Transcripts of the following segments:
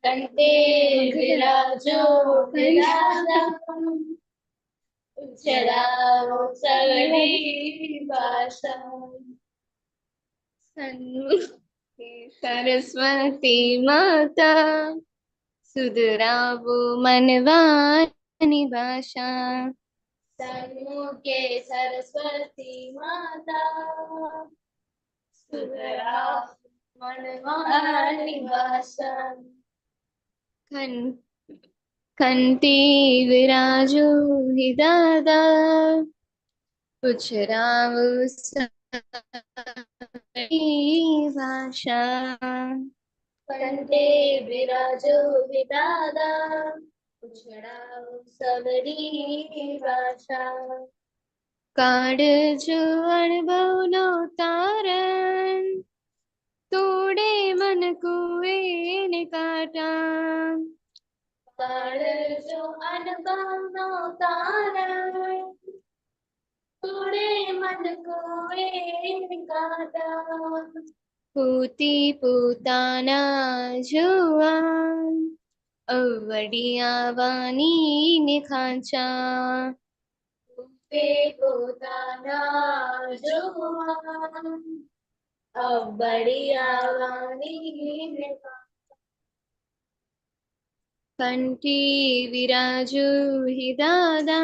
कंठे विराजो विराजम उच्चराओ सगली भाषा। सन्मुखी सरस्वती माता सुधरावो मनवानी भाषा। सन्मुखे सरस्वती माता सुधरावो मनवानी भाषा। कंठे विराजो हि दादा उच्चरावो सगली भाषा। कंठे विराजो हि दादा उच्चरावो सगली भाषा। काळजो अनुभवलो तारण तोड़े मन कुएं काटा। काळजो अनुभवलो तारण तोड़े मन कुएं काटा। पूती पूताना जुआ अवडिया वानी ने खाचा। पूते पूताना जुआ अवडिया वानी ने खाचा। कंठी विराजो हि दादा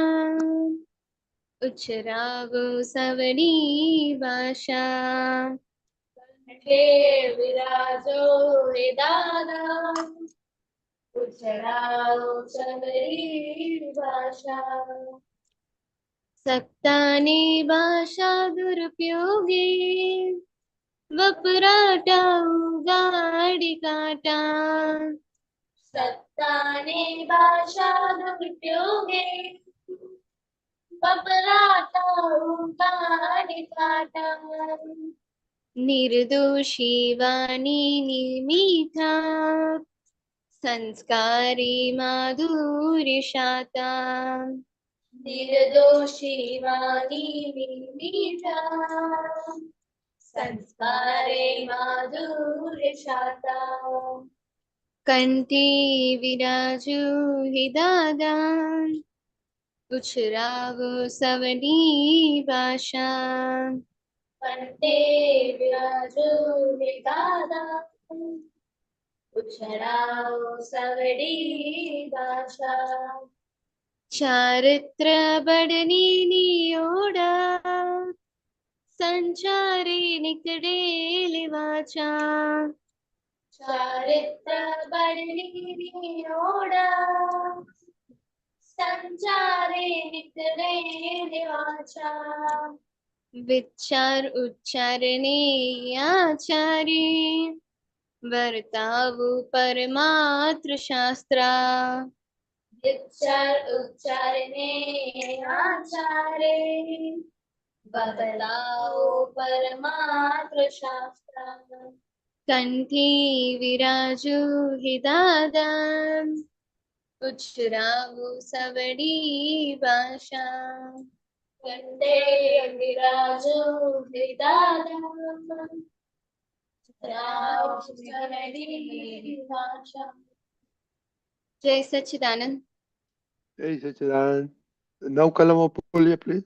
उच्चरावो सवडी भाषा। कंठे विराजो हि दादा उच्चरावो सवडी भाषा। सत्तानी भाषा दुरुपयोगी वपराटा उगाड़ी काटा। सत्तानी भाषा दुरुपयोगी वपराटा उगाड़ी काटा। निर्दोषी वाणी निमीठा संस्कारी माधुर्य शाता। निर्दोषी वाणी निमीठा संस्कारे माधुर्य शाता। कंठी विराजो हि दादा उच्चरावो सवडी भाषा। कंठे विराजो हि दादा उच्चरावो सवडी भाषा। चारित्र बड़नी नियोड़ा संचारी निकड़े वाचा। चारित्र बड़नी नियोड़ा संचारे निकड़े वाचा। विचार उच्चारणे आचारी वर्तावु परमात्र शास्त्रा। विचार उच्चारणे आचारे वर्तावु परमात्र शास्त्रा। कंठी विराजो हि दादा उच्चरावो सवडी भाषा। कंठे विराजो हि दादा उच्चरावो सवडी भाषा। जय सच्चिदानंद। जय सच्चिदानंद। नौ कलमों बोलिए प्लीज।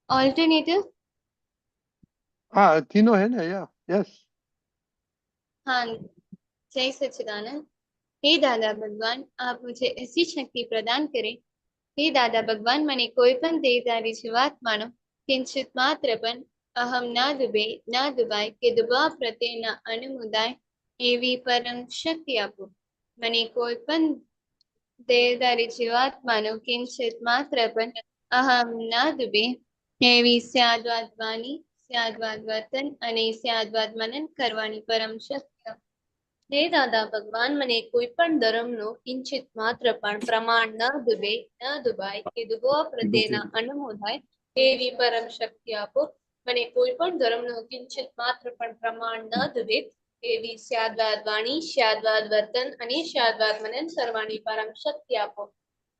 ऑल्टरनेटिव हाँ तीनों है ना या यस। हाँ। जय सच्चिदानंद। हे दादा भगवान आप मुझे ऐसी शक्ति प्रदान करें। हे दादा भगवान મને કોઈ પણ દેહધારી જીવાત્માનો કિંચિત માત્ર પણ અહમ ના ડૂબે ના ડૂબાય કે ડૂબવા પ્રત્યેના અનુમોદાય એવી પરમ શક્તિ આપો। મને કોઈ પણ દેહધારી જીવાત્માનો કિંચિત માત્ર પણ અહમ ના ડૂબે એવી સ્યાદવાદ વાણી સ્યાદવાદ વર્તન અને સ્યાદવાદ મનન કરવાની પરમ શક્તિ આપો। हे दादा भगवान મને કોઈ પણ ધર્મનો કિંચિત માત્ર પણ પ્રમાણ ન દુબે ન દુબાય કે દુબવા પ્રત્યેના અનુમોદાય એવી પરમ શક્તિ આપો। મને કોઈ પણ ધર્મનો કિંચિત માત્ર પણ પ્રમાણ ન દુબે એવી સ્યાદવાદ વાણી સ્યાદવાદ વર્તન અને સ્યાદવાદ મનન કરવાની પરમ શક્તિ આપો।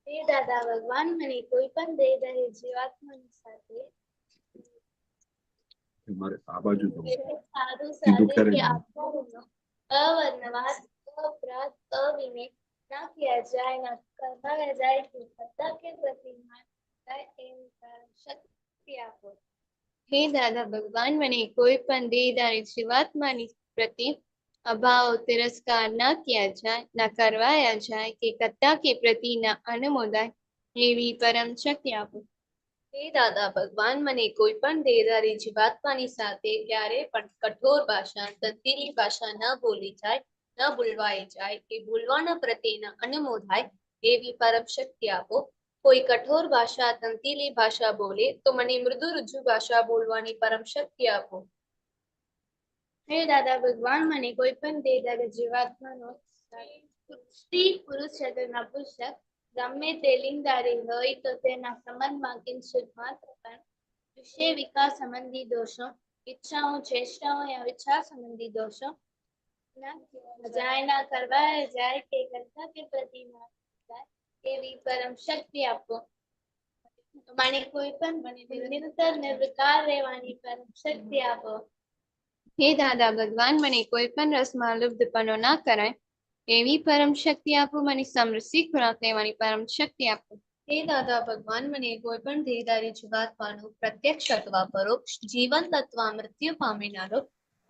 हे दादा भगवान મને કોઈ પણ દેહધારી જીવાત્માની સાથે हमारे आ बाजू तो સાધુ સાધે કે આત્માનો अवर्णवाद, अपराध, अविनय न किया जाए, न करवाया जाए कि सत्ता के प्रति मान जाए એવી શક્તિ આપો. હે દાદા ભગવાન, મને કોઈ પણ દેહધારી જીવાત્માની પ્રતિ અભાવ તિરસ્કાર ન किया जाए, न करवाया जाए कि सत्ता के प्रति न अनुमोदाय એવી પરમ શક્તિ આપો. હે દાદા ભગવાન, મને કોઈ પણ દેહધારી જીવાત્માની સાથે ક્યારે પણ કઠોર ભાષા, તત્તીલી ભાષા ન બોલી જાય, ન બોલવાઈ જાય કે બોલવાના પ્રત્યે ન અનુમોદાય એવી પરમ શક્તિ આપો. કોઈ કઠોર ભાષા, તંતીલી ભાષા બોલે તો મને મૃદુ રુજુ ભાષા બોલવાની પરમ શક્તિ આપો. હે દાદા ભગવાન, મને કોઈ પણ દેહધારી જીવાત્માનો સ્ત્રી પુરુષ કે નપુંસક ગમે તે લિંગધારી હોય તો તેના સંબંધમાં કિંચિત માત્ર પણ વિષય વિકાસ સંબંધી દોષો, ઈચ્છાઓ, ચેષ્ટાઓ या विचार संबंधी दोषो न जाए, न करवाया जाए કે કરતા કે પ્રતિ ન થાય એવી પરમ શક્તિ આપો. મને કોઈ પણ નિરંતર નિર્વિકાર રહેવાની પરમ શક્તિ આપો. હે દાદા ભગવાન, મને કોઈ પણ રસમાં લુબ્ધપણો ના કરાય એવી પરમ શક્તિ આપો. મને સમરસી ખોરાક લેવાની પરમ શક્તિ આપો. હે દાદા ભગવાન, મને કોઈ પણ દેહધારી જીવાત્માનું પ્રત્યક્ષ અથવા પરોક્ષ જીવંત અથવા મૃત્યુ પામીનારો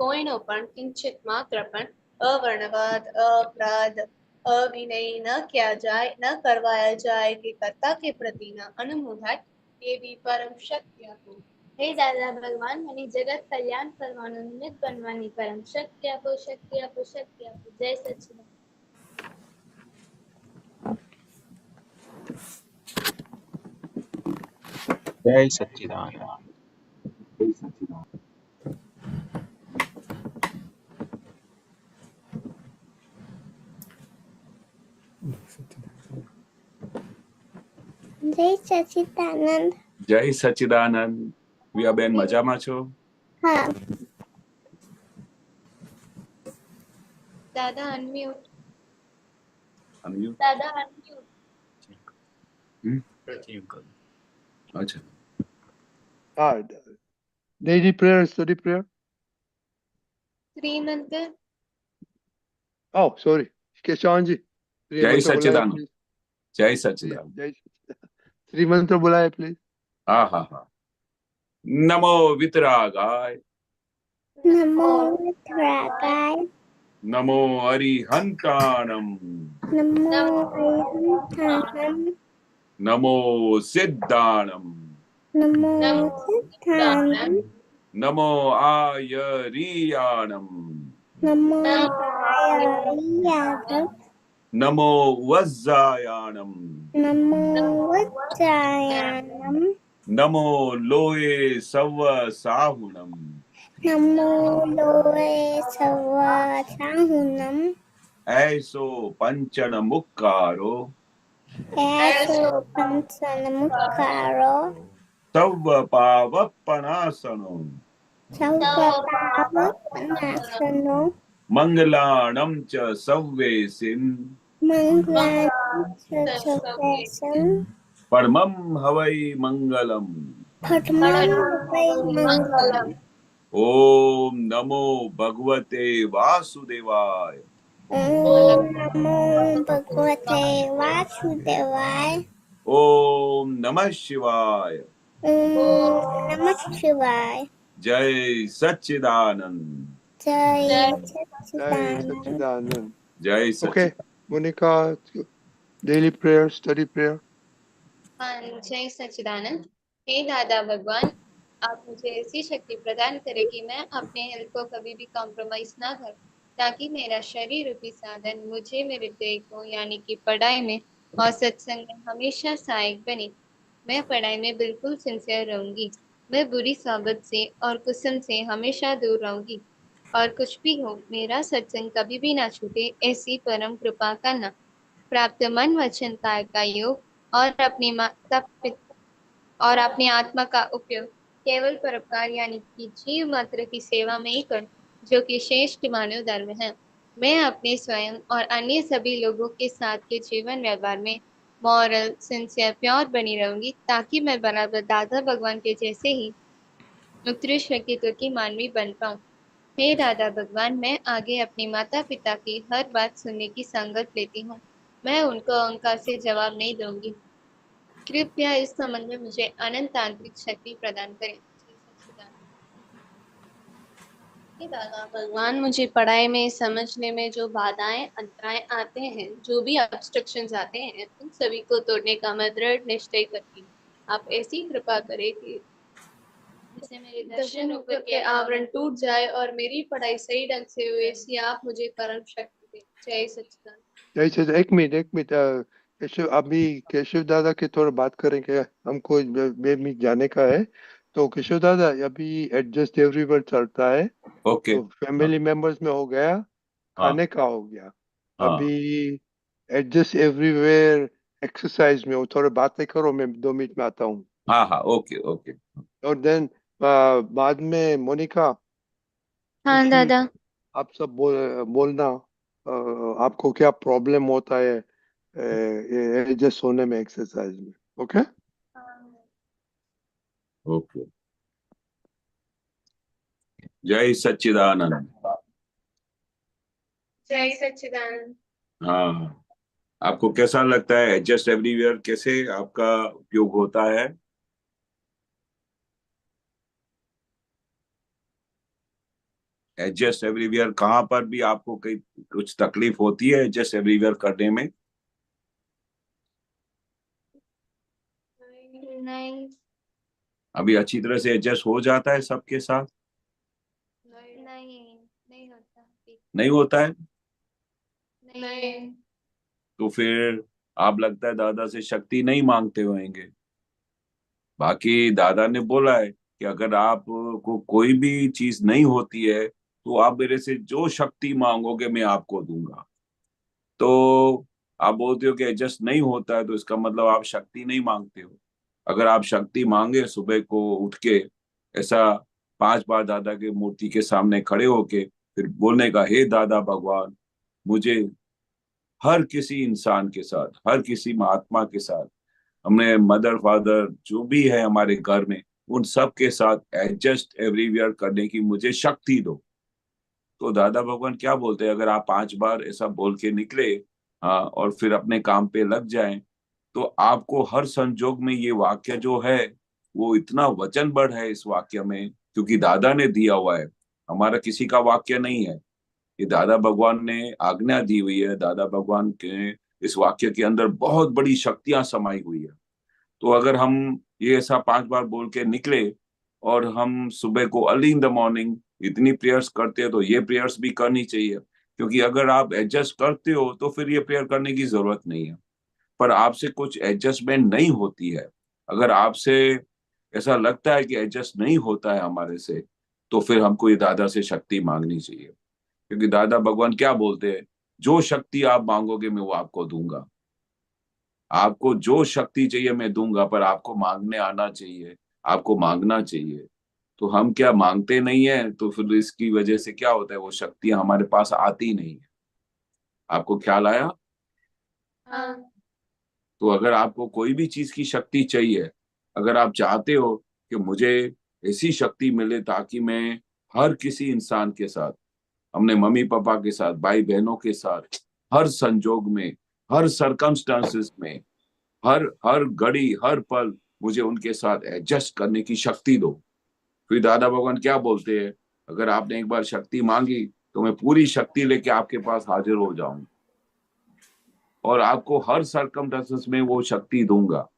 કોઈનો પણ કિંચિત માત્ર પણ અવર્ણવાદ, અપરાધ, અવિનય ન किया जाए, ન કરવાયા જાય કે કરતા કે પ્રતિ ન અનુમોદાય એવી પરમ શક્તિ આપો. હે દાદા ભગવાન, મને જગત કલ્યાણ કરવાનું નિમિત્ત બનવાની પરમ શક્તિ આપો, શક્તિ આપો, શક્તિ આપો. જય સચ્ચિદાનંદ. જય સચ્ચિદાનંદ. જય સચ્ચિદાનંદ. જય સચ્ચિદાનંદ. વિયાબેન મજામાં છો? હા. દાદા અનમ્યુટ. અનમ્યુટ. દાદા અનમ્યુટ. અચ્છા. Daily prayer, study prayer. શ્રીમંત. Oh, sorry. Keshanji. જય સચ્ચિદાનંદ. જય સચ્ચિદાનંદ. श्री मंत्र बुलाए प्लीज. હા હા હા. નમો વિતરાગાય. નમો વિતરાગાય. નમો અરિહંતાણમ. નમો અરિહંતાણમ. નમો સિદ્ધાણમ. નમો સિદ્ધાણમ. નમો આયરિયાણમ. નમો આયરિયાણમ. નમો વજ્જાયાણમ. નમો વજ્જાયાણમ. નમો લોએ સવ સાહુણમ. નમો લોએ સવ સાહુણમ. ऐसो पंचन मुक्कारो એસો પંચન મુખારો. तव पावपनासनो સૌ પાવપનાસનો. मंगलाणं च सव्वेसिन् મંગલાચક્રસન. परमं हवै मंगलम्. ફટમં વૈ મંગલમ. ओम नमो भगवते वासुदेवाय. ઓમ નમો ભગવતે વાસુદેવાય. ओम नमः शिवाय. ઓમ નમઃ શિવાય. जय सच्चिदानंद. જય जय સચ્ચિદાનંદ. सच्चिदानंद. जय Okay, सच्चिदानंद. Monica, daily prayer, study prayer. हाँ, जय सच्चिदानंद. हे दादा भगवान, आप मुझे ऐसी शक्ति प्रदान करें कि मैं अपने हेल्थ को कभी भी कॉम्प्रोमाइज ना करूं, ताकि मेरा शरीर रूपी साधन मुझे मेरे ध्येय को यानी कि पढ़ाई में और सत्संग में हमेशा सहायक बने. मैं पढ़ाई में बिल्कुल सिंसियर रहूंगी. मैं बुरी सोबत से और कुसुम से हमेशा दूर रहूंगी. और कुछ भी हो, मेरा सत्संग कभी भी ना छूटे, ऐसी परम कृपा करना. प्राप्त मन वचन काय का योग और अपनी माता पिता और अपनी आत्मा का उपयोग केवल परोपकार यानी कि जीव मात्र की सेवा में ही कर, जो कि श्रेष्ठ मानव धर्म है. मैं अपने स्वयं और अन्य सभी लोगों के साथ के जीवन व्यवहार में मॉरल, सिंसियर, प्योर बनी रहूंगी, ताकि मैं बराबर दादा भगवान के जैसे ही उत्कृष्ट व्यक्तित्व की मानवी बन पाऊं. हे दादा भगवान, मैं आगे अपने माता पिता की हर बात सुनने की संगत लेती हूँ। मैं उनको अहंकार से जवाब नहीं दूंगी। कृपया इस संबंध में मुझे अनंत आंतरिक शक्ति प्रदान करें। हे दादा भगवान, मुझे पढ़ाई में समझने में जो बाधाएं अंतराय आते हैं, जो भी ऑब्स्ट्रक्शंस आते हैं, उन सभी को तोड़ने का मैं दृढ़ निश्चय करती हूँ। आप ऐसी कृपा करें कि जिससे मेरे दर्शन ऊपर के आवरण टूट जाए और मेरी पढ़ाई सही ढंग से हुए, ऐसी आप मुझे परम शक्ति दें। जय सच्चिदानंद। जय सच्चिदानंद। एक मिनट केशव, अभी केशव दादा के थोड़ा बात करेंगे, हमको में जाने का है। तो केशव दादा, अभी एडजस्ट एवरीवेयर चलता है, ओके। तो फैमिली मेंबर्स में हो गया, हाँ खाने का हो गया। हाँ अभी एडजस्ट एवरीवेयर एक्सरसाइज में हो, थोड़ा बातें करो, मैं 2 मिनट में आता हूँ। हाँ हाँ, ओके ओके। और देन बाद में मोनिका, हाँ खुशी, दादा। आप सब बोलना, आपको क्या प्रॉब्लम होता है एडजस्ट होने में, एक्सरसाइज में। ओके। ओके। जय सच्चिदानंद। जय सच्चिदानंद। हाँ, आपको कैसा लगता है एडजस्ट एवरीवेयर कैसे आपका उपयोग होता है? एडजस्ट एवरीवेयर कहाँ पर भी आपको कहीं कुछ तकलीफ होती है एडजस्ट एवरीवेयर करने में? नहीं। अभी अच्छी तरह से एडजस्ट हो जाता है सबके साथ? नहीं होता। नहीं होता है? नहीं। तो फिर आप लगता है दादा से शक्ति नहीं मांगते होंगे। बाकी दादा ने बोला है कि अगर आपको कोई भी चीज नहीं होती है तो आप मेरे से जो शक्ति मांगोगे मैं आपको दूंगा। तो आप बोलते हो कि एडजस्ट नहीं होता है, तो इसका मतलब आप शक्ति नहीं मांगते हो। अगर आप शक्ति मांगे सुबह को उठ के ऐसा 5 बार दादा के मूर्ति के सामने खड़े होके फिर बोलने का, हे दादा भगवान, मुझे हर किसी इंसान के साथ, हर किसी महात्मा के साथ, हमने मदर फादर जो भी है हमारे घर में, उन सब के साथ एडजस्ट एवरीवेयर करने की मुझे शक्ति दो। तो दादा भगवान क्या बोलते हैं, अगर आप 5 बार ऐसा बोल के निकले, हाँ, और फिर अपने काम पे लग जाएं, तो आपको हर संजोग में ये वाक्य जो है वो इतना वचनबद्ध है इस वाक्य में, क्योंकि दादा ने दिया हुआ है, हमारा किसी का वाक्य नहीं है। ये दादा भगवान ने आज्ञा दी हुई है। दादा भगवान के इस वाक्य के अंदर बहुत बड़ी शक्तियां समाई हुई है। तो अगर हम ये ऐसा 5 बार बोल के निकले और हम सुबह को अर्ली इन द मॉर्निंग इतनी प्रेयर्स करते हैं, तो ये प्रेयर्स भी करनी चाहिए, क्योंकि अगर आप एडजस्ट करते हो तो फिर ये प्रेयर करने की जरूरत नहीं है। पर आपसे कुछ एडजस्टमेंट नहीं होती है, अगर आपसे ऐसा लगता है कि एडजस्ट नहीं होता है हमारे से, तो फिर हमको ये दादा से शक्ति मांगनी चाहिए, क्योंकि दादा भगवान क्या बोलते हैं, जो शक्ति आप मांगोगे मैं वो आपको दूंगा। आपको जो शक्ति चाहिए मैं दूंगा, पर आपको मांगने आना चाहिए, आपको मांगना चाहिए। तो हम क्या मांगते नहीं है, तो फिर इसकी वजह से क्या होता है, वो शक्तियां हमारे पास आती नहीं है। आपको ख्याल आया? हाँ। तो अगर आपको कोई भी चीज की शक्ति चाहिए, अगर आप चाहते हो कि मुझे ऐसी शक्ति मिले ताकि मैं हर किसी इंसान के साथ, हमने मम्मी पापा के साथ, भाई बहनों के साथ, हर संजोग में, हर सरकमस्टांसेस में, हर हर घड़ी हर पल मुझे उनके साथ एडजस्ट करने की शक्ति दो। फिर दादा भगवान क्या बोलते हैं, अगर आपने एक बार शक्ति मांगी तो मैं पूरी शक्ति लेके आपके पास हाजिर हो जाऊंगा और आपको हर सरकमस्टांसेस में वो शक्ति दूंगा।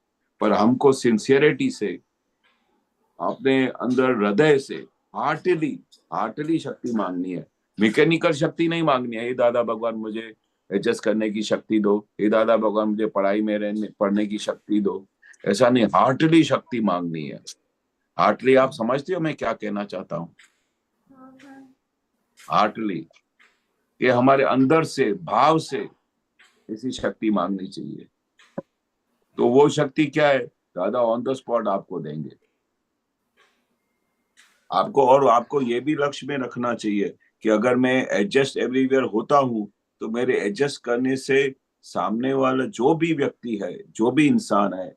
पर हमको सिंसियरिटी से, अपने अंदर हृदय से, हार्टली हार्टली शक्ति मांगनी है। मैकेनिकल शक्ति नहीं मांगनी है, ये दादा भगवान मुझे एडजस्ट करने की शक्ति दो, ये दादा भगवान मुझे पढ़ाई में रहने पढ़ने की शक्ति दो। ऐसा नहीं, हार्टली शक्ति मांगनी है। हार्टली आप समझते हो मैं क्या कहना चाहता हूँ? हार्टली, ये हमारे अंदर से भाव से ऐसी शक्ति मांगनी चाहिए। तो वो शक्ति क्या है, दादा ऑन द स्पॉट आपको देंगे आपको। और आपको ये भी लक्ष्य में रखना चाहिए कि अगर मैं एडजस्ट एवरीवेयर होता हूं तो मेरे एडजस्ट करने से सामने वाला जो भी व्यक्ति है, जो भी इंसान है,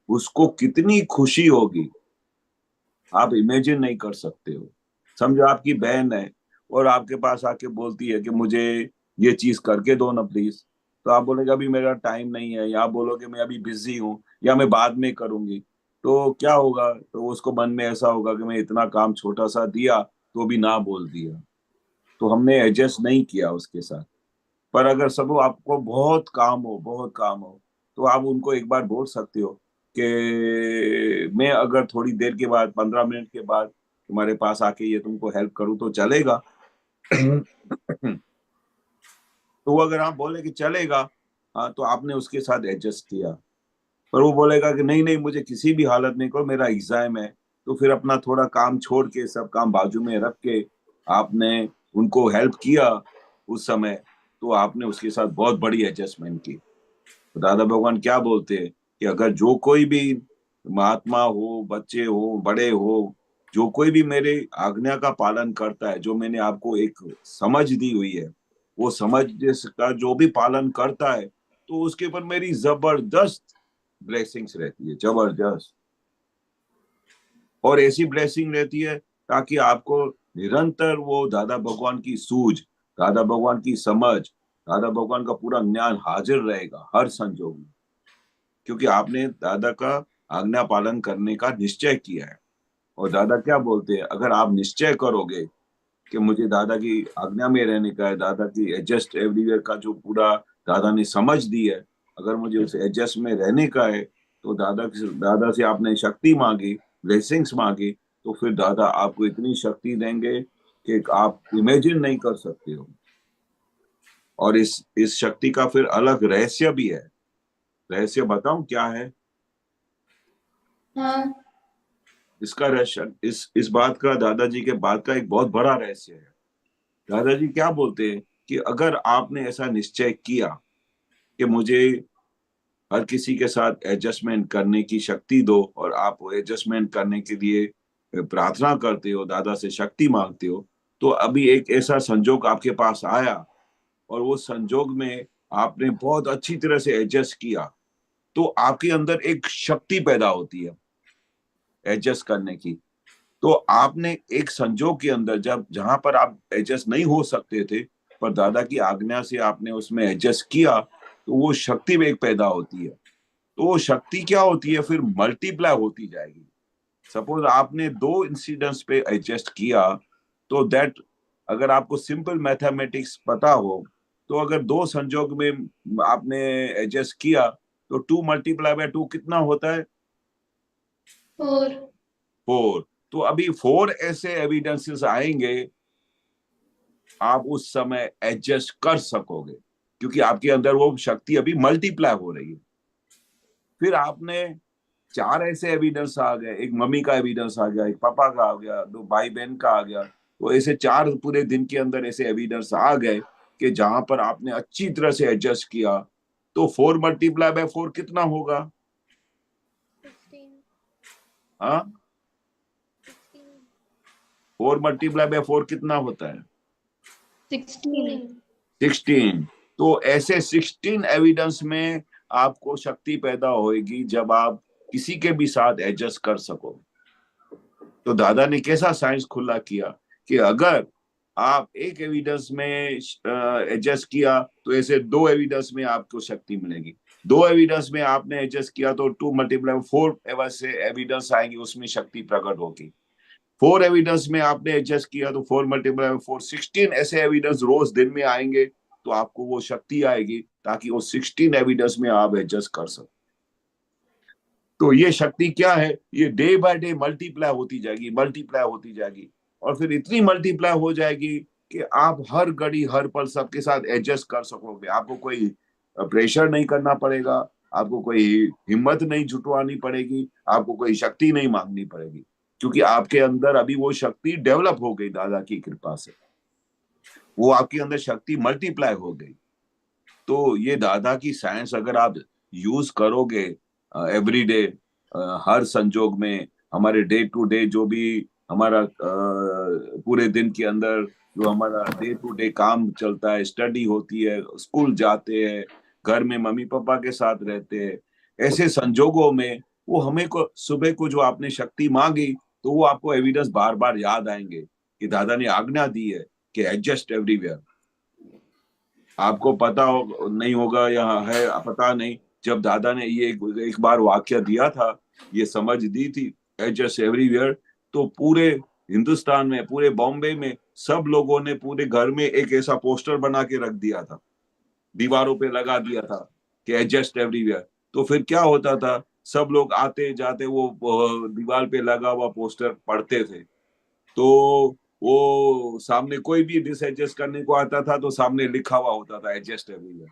उसको कितनी खुशी होगी आप इमेजिन नहीं कर सकते हो। समझो आपकी बहन है, और आपके पास आके बोलती है कि मुझे ये चीज करके दो ना प्लीज, तो आप बोलेगे अभी मेरा टाइम नहीं है, या आप बोलोगे मैं अभी बिजी हूँ, या मैं बाद में करूंगी, तो क्या होगा? तो उसको मन में ऐसा होगा कि मैं इतना काम छोटा सा दिया तो भी ना बोल दिया, तो हमने एडजस्ट नहीं किया उसके साथ। पर अगर सब आपको बहुत काम हो, तो आप उनको एक बार बोल सकते हो कि मैं अगर थोड़ी देर के बाद 15 मिनट के बाद तुम्हारे पास आके ये तुमको हेल्प करूँ तो चलेगा? तो वो अगर आप बोले कि चलेगा, हाँ, तो आपने उसके साथ एडजस्ट किया। पर वो बोलेगा कि नहीं नहीं, मुझे किसी भी हालत में करो, मेरा एग्जाम है, तो फिर अपना थोड़ा काम छोड़ के, सब काम बाजू में रख के आपने उनको हेल्प किया उस समय, तो आपने उसके साथ बहुत बड़ी एडजस्टमेंट की। तो दादा भगवान क्या बोलते हैं कि अगर जो कोई भी महात्मा हो, बच्चे हो, बड़े हो, जो कोई भी मेरे आज्ञा का पालन करता है, जो मैंने आपको एक समझ दी हुई है, वो समझ का जो भी पालन करता है, तो उसके ऊपर मेरी जबरदस्त ब्लेसिंग्स रहती है, जबरदस्त। और ऐसी ब्लेसिंग रहती है ताकि आपको निरंतर वो दादा भगवान की सूझ, दादा भगवान की समझ, दादा भगवान का पूरा ज्ञान हाजिर रहेगा हर संजोग में, क्योंकि आपने दादा का आज्ञा पालन करने का निश्चय किया है। और दादा क्या बोलते हैं, अगर आप निश्चय करोगे कि मुझे दादा की आज्ञा में रहने का है, दादा की एडजस्ट एवरीवेयर का जो पूरा दादा ने समझ दी है, अगर मुझे उस एडजस्ट में रहने का है, तो दादा से आपने शक्ति मांगी, ब्लेसिंग्स मांगी, तो फिर दादा आपको इतनी शक्ति देंगे कि आप इमेजिन नहीं कर सकते हो। और इस शक्ति का फिर अलग रहस्य भी है। रहस्य बताऊं क्या है? हाँ। इसका रहस्य, इस बात का, दादाजी के बात का एक बहुत बड़ा रहस्य है। दादाजी क्या बोलते हैं कि अगर आपने ऐसा निश्चय किया कि मुझे हर किसी के साथ एडजस्टमेंट करने की शक्ति दो, और आप एडजस्टमेंट करने के लिए प्रार्थना करते हो, दादा से शक्ति मांगते हो, तो अभी एक ऐसा संजोग आपके पास आया, और वो संजोग में आपने बहुत अच्छी तरह से एडजस्ट किया, तो आपके अंदर एक शक्ति पैदा होती है एडजस्ट करने की। तो आपने एक संजोग के अंदर, जब जहां पर आप एडजस्ट नहीं हो सकते थे, पर दादा की आज्ञा से आपने उसमें एडजस्ट किया, तो वो शक्ति में एक पैदा होती है। तो वो शक्ति क्या होती है, फिर मल्टीप्लाई होती जाएगी। सपोज आपने 2 इंसिडेंट्स पे एडजस्ट किया, तो दैट, अगर आपको सिंपल मैथमेटिक्स पता हो, तो अगर 2 संजोग में आपने एडजस्ट किया, तो 2 × 2 कितना होता है? 4। 4। तो अभी 4 ऐसे एविडेंसेस आएंगे, आप उस समय एडजस्ट कर सकोगे, क्योंकि आपके अंदर वो शक्ति अभी मल्टीप्लाई हो रही है। फिर आपने 4 ऐसे एविडेंस आ गए, एक मम्मी का एविडेंस आ गया, एक पापा का आ गया, 2 भाई बहन का आ गया, तो ऐसे 4 पूरे दिन के अंदर ऐसे एविडेंस आ गए कि जहां पर आपने अच्छी तरह से एडजस्ट किया, तो 4 × 4 कितना होगा? 16। हाँ, 4 × 4 कितना होता है? 16। 16। तो ऐसे 16 एविडेंस में आपको शक्ति पैदा होगी जब आप किसी के भी साथ एडजस्ट कर सको। तो दादा ने कैसा साइंस खुला किया कि अगर आप एक एविडेंस में एडजस्ट किया, तो ऐसे 2 एविडेंस में आपको शक्ति मिलेगी। 2 एविडेंस में आपने एडजस्ट किया, तो 2 × 4 ऐसे एविडेंस आएंगे, उसमें शक्ति प्रकट होगी। 4 एविडेंस में आपने एडजस्ट किया, तो 4 × 4 16 ऐसे एविडेंस रोज दिन में आएंगे, तो आपको वो शक्ति आएगी ताकि वो 16 एविडेंस में आप एडजस्ट कर सको। तो ये शक्ति क्या है, ये डे बाय डे मल्टीप्लाई होती जाएगी, मल्टीप्लाई होती जाएगी, और फिर इतनी मल्टीप्लाई हो जाएगी कि आप हर घड़ी हर पल सबके साथ एडजस्ट कर सकोगे। आपको कोई प्रेशर नहीं करना पड़ेगा, आपको कोई हिम्मत नहीं जुटवानी पड़ेगी, आपको कोई शक्ति नहीं मांगनी पड़ेगी, क्योंकि आपके अंदर अभी वो शक्ति डेवलप हो गई दादा की कृपा से, वो आपके अंदर शक्ति मल्टीप्लाई हो गई। तो ये दादा की साइंस अगर आप यूज करोगे एवरी डे, हर संजोग में, हमारे डे टू डे जो भी हमारा पूरे दिन के अंदर जो हमारा डे टू डे काम चलता है, स्टडी होती है, स्कूल जाते हैं, घर में मम्मी पापा के साथ रहते हैं, ऐसे संजोगों में वो हमें को सुबह को जो आपने शक्ति मांगी, तो वो आपको एविडेंस बार बार याद आएंगे कि दादा ने आज्ञा दी है कि एडजस्ट एवरीवेयर। आपको पता हो नहीं होगा या है पता नहीं, जब दादा ने ये एक बार वाक्य दिया था, ये समझ दी थी एडजस्ट एवरीवेयर, तो पूरे हिंदुस्तान में, पूरे बॉम्बे में सब लोगों ने पूरे घर में एक ऐसा पोस्टर बना के रख दिया था, दीवारों पे लगा दिया था कि एडजस्ट एवरीवेयर। तो फिर क्या होता था, सब लोग आते जाते वो दीवार पे लगा हुआ पोस्टर पढ़ते थे। तो वो सामने कोई भी डिसएडजस्ट करने को आता था तो सामने लिखा हुआ होता था एडजस्ट एवरीवेयर।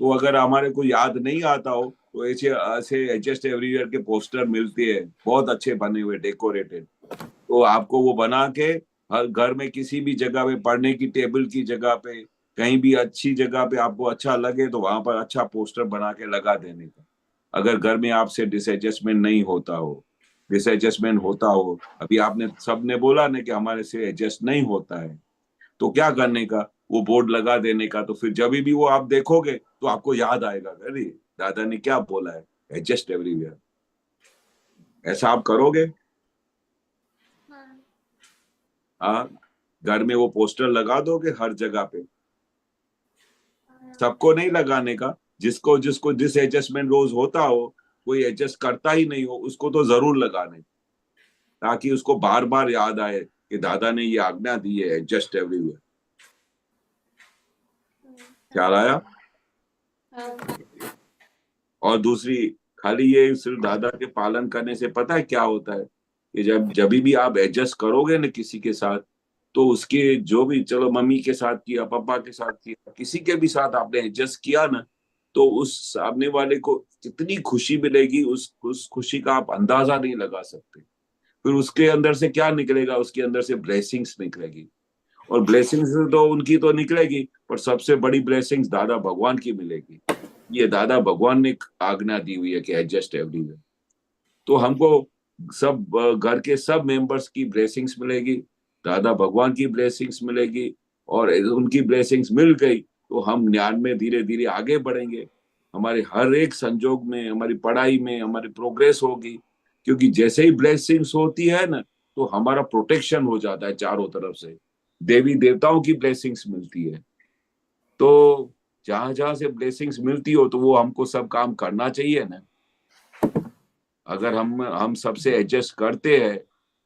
तो अगर हमारे को याद नहीं आता हो तो ऐसे ऐसे एडजस्ट एवरीवेयर के पोस्टर मिलते हैं, बहुत अच्छे बने हुए, डेकोरेटेड। तो आपको वो बना के हर घर में किसी भी जगह पे, पढ़ने की टेबल की जगह पे, कहीं भी अच्छी जगह पे आपको अच्छा लगे तो वहां पर अच्छा पोस्टर बना के लगा देने का। अगर घर में आपसे डिसएडजस्टमेंट नहीं होता हो, डिसएडजस्टमेंट होता हो, अभी आपने सबने बोला ना कि हमारे से एडजस्ट नहीं होता है, तो क्या करने का, वो बोर्ड लगा देने का। तो फिर जब भी वो आप देखोगे तो आपको याद आएगा, अरे दादा ने क्या बोला है, एडजस्ट एवरीवेयर। ऐसा आप करोगे? हाँ। हाँ, घर में वो पोस्टर लगा दोगे हर जगह पे। सबको नहीं लगाने का, जिसको जिसको जिस एडजस्टमेंट रोज होता हो, कोई एडजस्ट करता ही नहीं हो, उसको तो जरूर लगाने, ताकि उसको बार बार याद आए कि दादा ने ये आज्ञा दी है, एडजस्ट एवरीवेयर। ख्याल आया? हाँ। और दूसरी, खाली ये सिर्फ दादा के पालन करने से पता है क्या होता है, कि जब भी आप एडजस्ट करोगे ना किसी के साथ, तो उसके जो भी, चलो मम्मी के साथ किया, पापा के साथ किया, किसी के भी साथ आपने एडजस्ट किया ना, तो उस सामने वाले को कितनी खुशी मिलेगी, उस खुशी का आप अंदाजा नहीं लगा सकते। फिर उसके अंदर से क्या निकलेगा, उसके अंदर से ब्लेसिंग्स निकलेगी। और ब्लेसिंग्स तो उनकी तो निकलेगी, पर सबसे बड़ी ब्लेसिंग्स दादा भगवान की मिलेगी। ये दादा भगवान ने आज्ञा दी हुई है कि एडजस्ट एवरीवेयर। तो हमको सब घर के सब मेंबर्स की ब्लेसिंग्स मिलेगी, दादा भगवान की ब्लेसिंग्स मिलेगी। और उनकी ब्लेसिंग्स मिल गई तो हम ज्ञान में धीरे धीरे आगे बढ़ेंगे, हमारे हर एक संजोग में, हमारी पढ़ाई में हमारी प्रोग्रेस होगी। क्योंकि जैसे ही ब्लेसिंग्स होती है ना, तो हमारा प्रोटेक्शन हो जाता है चारों तरफ से, देवी देवताओं की ब्लेसिंग्स मिलती है। तो जहां जहां से ब्लेसिंग्स मिलती हो तो वो हमको सब काम करना चाहिए ना। अगर हम सबसे एडजस्ट करते हैं,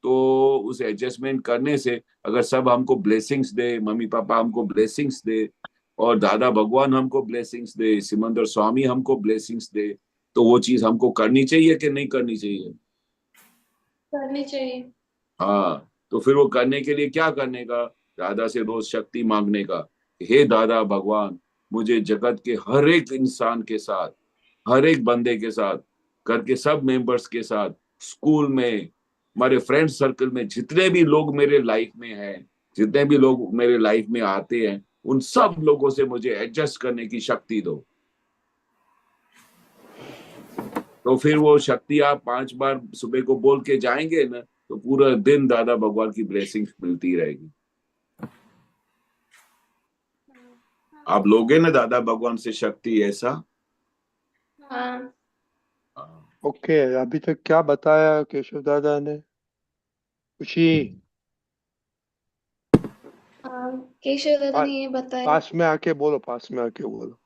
तो उस एडजस्टमेंट करने से, अगर सब हमको ब्लेसिंग्स दे, मम्मी पापा हमको ब्लेसिंग्स दे, और दादा भगवान हमको ब्लेसिंग्स दे, सिमंदर स्वामी हमको ब्लेसिंग्स दे, तो वो चीज हमको करनी चाहिए कि नहीं करनी चाहिए? करनी चाहिए। हाँ, तो फिर वो करने के लिए क्या करने का, दादा से रोज शक्ति मांगने का। हे दादा भगवान, मुझे जगत के हर एक इंसान के साथ, हर एक बंदे के साथ, घर के सब मेंबर्स के साथ, स्कूल में, हमारे फ्रेंड सर्कल में, जितने भी लोग मेरे लाइफ में हैं, जितने भी लोग मेरे लाइफ में आते हैं, उन सब लोगों से मुझे एडजस्ट करने की शक्ति दो। तो फिर वो शक्ति आप 5 बार सुबह को बोल के जाएंगे ना, तो पूरा दिन दादा भगवान की ब्लेसिंग्स मिलती रहेगी। आप लोगे ना दादा भगवान से शक्ति ऐसा? हाँ। ओके, अभी तक क्या बताया केशव दादा ने? खुशी, केशव दादा पा, ने ये बताया। पास में आके बोलो, पास में आके बोलो।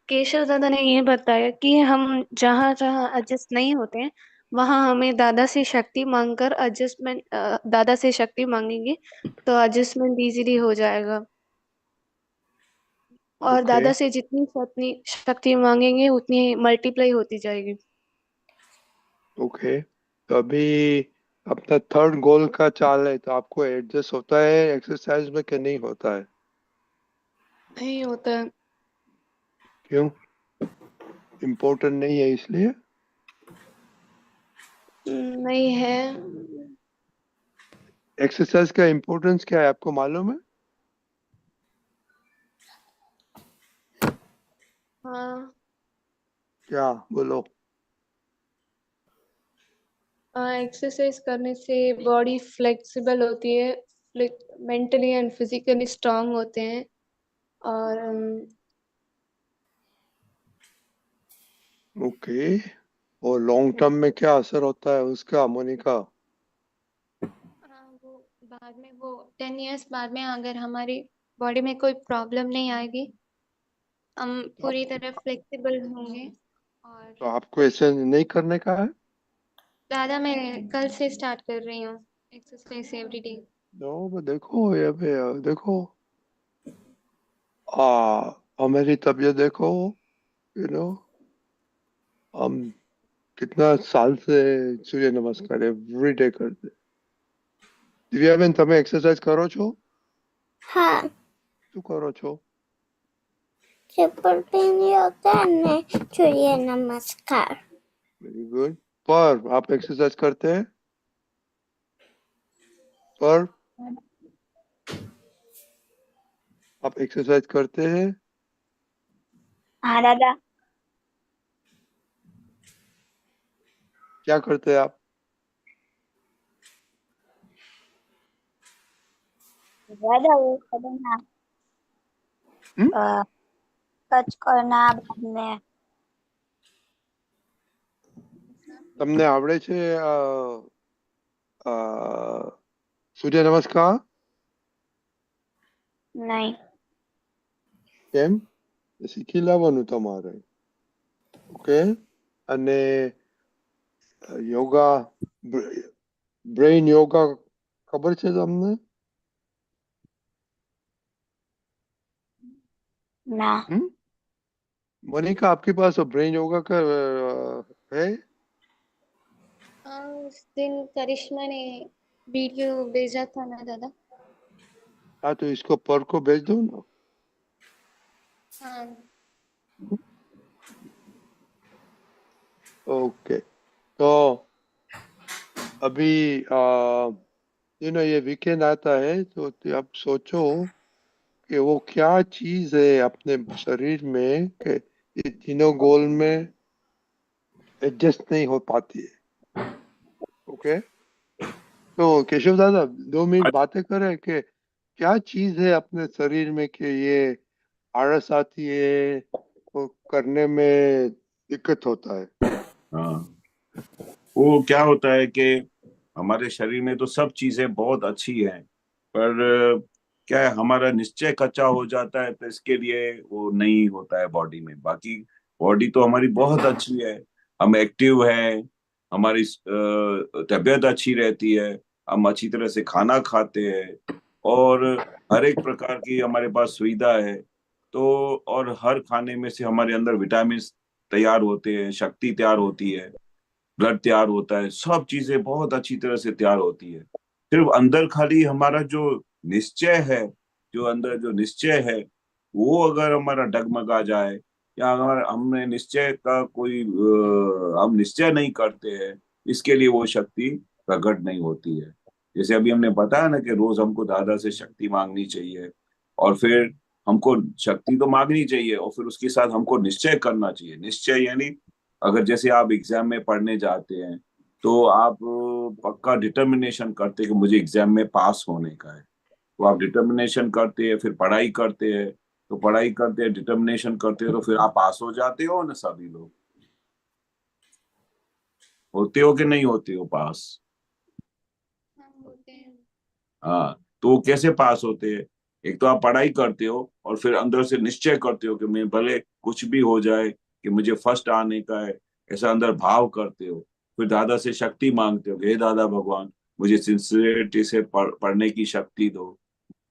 केशव दादा ने ये बताया कि हम जहाँ जहाँ एडजस्ट नहीं होते हैं, वहाँ हमें दादा से शक्ति मांगकर एडजस्टमेंट, दादा से शक्ति मांगेंगे तो एडजस्टमेंट इजीली हो जाएगा। और ओके दादा से जितनी शक्ति शक्ति मांगेंगे उतनी मल्टीप्लाई होती जाएगी। ओके, तो अभी अपना थर्ड गोल का चाल है, तो आपको एडजस्ट होता है एक्सरसाइज में कि नहीं होता है? नहीं होता है। क्यों? इम्पोर्टेंट नहीं है इसलिए? नहीं है। एक्सरसाइज का इम्पोर्टेंस क्या है आपको मालूम है? हाँ। क्या बोलो? एक्सरसाइज करने से बॉडी फ्लेक्सिबल होती है, मेंटली एंड फिजिकली स्ट्रांग होते हैं। और ओके, और लॉन्ग टर्म में क्या असर होता है उसका, मोनिका? वो बाद में वो 10 years बाद में अगर हमारी बॉडी में कोई प्रॉब्लम नहीं आएगी, हम पूरी तरह फ्लेक्सिबल होंगे। और तो आपको ऐसे नहीं करने का है? दादा मैं कल से स्टार्ट कर रही हूँ एक्सरसाइज एवरीडे। नो, देखो ये पे देखो, हमारी तबीयत देखो, यू नो, हम कितना साल से सूर्य नमस्कार एवरीडे करते। દિવ્યાબેન, તમે એક્સરસાઇઝ કરો છો? હા, શું કરો છો? ચપ્પલ પહેરી होता है ने सूर्य नमस्कार। Very good. पर आप एक्सरसाइज करते हैं? पर आप एक्सरसाइज करते हैं? हाँ दादा। क्या करते हैं आप? दादा वो करना टच करना बाद में તમને આવડે છે સૂર્ય નમસ્કાર? नहीं। કેમ? શીખી લાવવાનું તમારે, ઓકે? અને યોગા, બ્રેઇન યોગા ખબર છે તમને? ना। मोनिका, आपके पास ब्रेन योगा का है? हाँ, उस दिन करिश्मा ने वीडियो भेजा था ना दादा। हाँ, तो इसको पर को भेज दो ना। हाँ ओके, तो अभी ये वीकेंड आता है, तो आप सोचो कि वो क्या चीज है अपने शरीर में कि ये तीनों गोल में एडजस्ट नहीं हो पाती है, ओके? तो केशव दादा 2 मिनट बातें करें कि क्या चीज है अपने शरीर में कि ये आलस आती है, वो करने में दिक्कत होता है। हाँ, वो क्या होता है कि हमारे शरीर में तो सब चीजें बहुत अच्छी हैं, पर क्या है, हमारा निश्चय कच्चा हो जाता है, तो इसके लिए वो नहीं होता है बॉडी में। बाकी बॉडी तो हमारी बहुत अच्छी है, हम एक्टिव हैं, हमारी तबीयत अच्छी रहती है, हम अच्छी तरह से खाना खाते हैं, और हर एक प्रकार की हमारे पास सुविधा है। तो और हर खाने में से हमारे अंदर विटामिन तैयार होते हैं, शक्ति तैयार होती है, ब्लड तैयार होता है, सब चीजें बहुत अच्छी तरह से तैयार होती है। सिर्फ अंदर खाली हमारा जो निश्चय है, जो अंदर जो निश्चय है, वो अगर हमारा डगमगा जाए, या अगर हमने निश्चय का कोई हम निश्चय नहीं करते हैं, इसके लिए वो शक्ति प्रकट नहीं होती है। जैसे अभी हमने बताया ना कि रोज हमको दादा से शक्ति मांगनी चाहिए, और फिर हमको शक्ति तो मांगनी चाहिए, और फिर उसके साथ हमको निश्चय करना चाहिए। निश्चय यानी अगर जैसे आप एग्जाम में पढ़ने जाते हैं, तो आप पक्का डिटर्मिनेशन करते हैं कि मुझे एग्जाम में पास होने का है, तो आप डिटर्मिनेशन करते हैं, फिर पढ़ाई करते हैं, तो पढ़ाई करते हैं, डिटर्मिनेशन करते हैं, तो फिर आप पास हो जाते हो ना। सभी लोग होते हो कि नहीं होते हो पास? होते हैं। हाँ, तो वो कैसे पास होते हैं? एक तो आप पढ़ाई करते हो, और फिर अंदर से निश्चय करते हो कि मैं भले कुछ भी हो जाए कि मुझे फर्स्ट आने का है, ऐसा अंदर भाव करते हो। फिर दादा से शक्ति मांगते हो कि हे दादा भगवान, मुझे सिंसियरिटी से पढ़ने की शक्ति दो।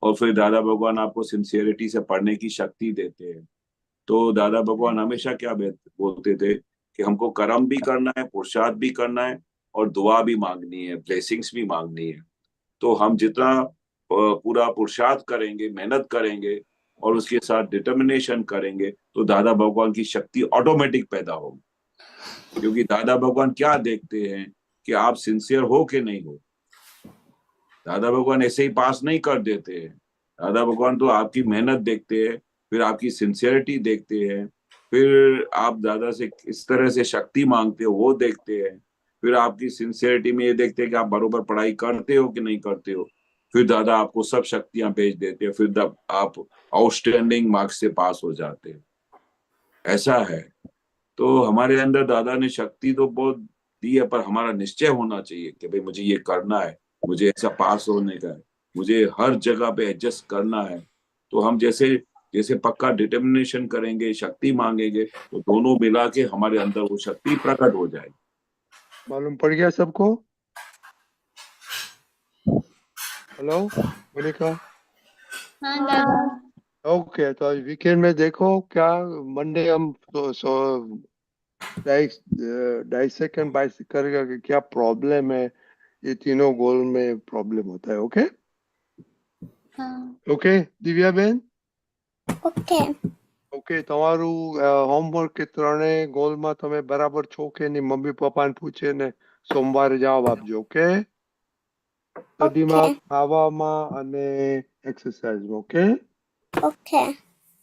और फिर दादा भगवान आपको सिंसियरिटी से पढ़ने की शक्ति देते हैं। तो दादा भगवान हमेशा क्या बोलते थे कि हमको कर्म भी करना है, पुरुषार्थ भी करना है, और दुआ भी मांगनी है, ब्लेसिंग्स भी मांगनी है। तो हम जितना पूरा पुरुषार्थ करेंगे, मेहनत करेंगे, और उसके साथ डिटर्मिनेशन करेंगे, तो दादा भगवान की शक्ति ऑटोमेटिक पैदा होगी। क्योंकि दादा भगवान क्या देखते हैं कि आप सिंसियर हो कि नहीं हो। दादा भगवान ऐसे ही पास नहीं कर देते हैं। दादा भगवान तो आपकी मेहनत देखते हैं, फिर आपकी सिंसियरिटी देखते हैं, फिर आप दादा से किस तरह से शक्ति मांगते हो वो देखते हैं, फिर आपकी सिंसियरिटी में ये देखते हैं कि आप बरोबर पढ़ाई करते हो कि नहीं करते हो। फिर दादा आपको सब शक्तियां भेज देते हैं, फिर आप आउटस्टैंडिंग मार्क्स से पास हो जाते हैं। ऐसा है। तो हमारे अंदर दादा ने शक्ति तो बहुत दी है, पर हमारा निश्चय होना चाहिए कि भाई मुझे ये करना है, मुझे ऐसा पास होने का है। मुझे हर जगह पे एडजस्ट करना है, तो हम जैसे जैसे पक्का डिटर्मिनेशन करेंगे, शक्ति मांगेंगे, तो दोनों मिला के हमारे अंदर वो शक्ति प्रकट हो जाएगी। मालूम पड़ गया सबको? हेलो मोनिका? हाँ दादा। ओके, तो आज वीकेंड में देखो क्या मंडे हम डाइसेकंड बाइस करेगा कि क्या प्रॉब्लम है, ये तीनों गोल में प्रॉब्लम होता है। ओके हाँ okay Divya Ben? Okay okay, તમારું હોમવર્ક કે ત્રણેય ગોલમાં તમે બરાબર છો કે નહીં, મમ્મી પપ્પાને પૂછીને સોમવારે જવાબ આપજો. ઓકે, સ્ટડીમાં, ખાવામાં અને એક્સરસાઇઝમાં. ઓકે ઓકે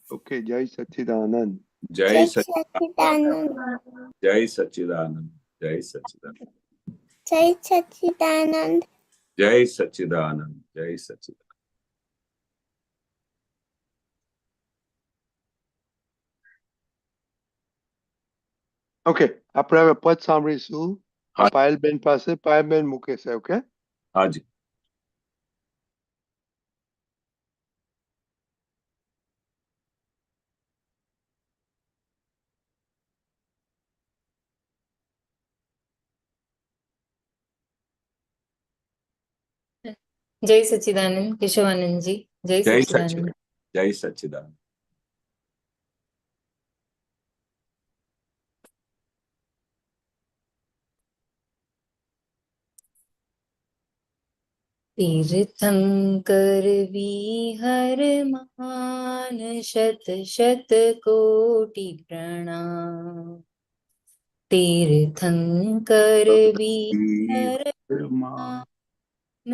ઓકે, જય સચ્ચિદાનંદ. जय જય सच સચ્ચિદાનંદ जय सच्चिदानंद जय सच्चिदानंद જય સચ્ચિદાનંદ जय सच्चिदानंद जय सच्चिदानंद। ઓકે, આપણે હવે પદ સાંભળીશું હા પાયલબેન પાસે. પાયલબેન મૂકે છે. ઓકે, हाँ जी। जय सच्चिदानंद केशवानंद जी। जय जय सच्चिदानंद। सच्चिदानंद जय सच्चिदानंद। तीर्थंकर विहर मान शत शत कोटि प्रणाम। तीर्थंकर विहर मान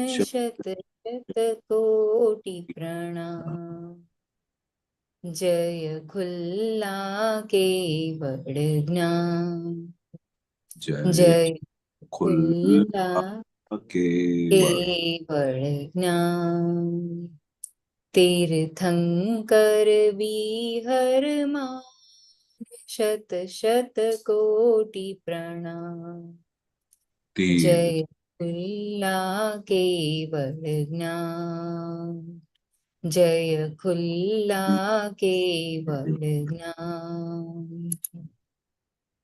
शत शत कोटि प्रणाम। जय खुल्ला केवल ज्ञान। जय खुल्ला केवल ज्ञान। तीर्थंकर विहर मान शत शत कोटि प्रणाम। जय खुल्ला केवल ज्ञान। जय खुल्ला केवल ज्ञान।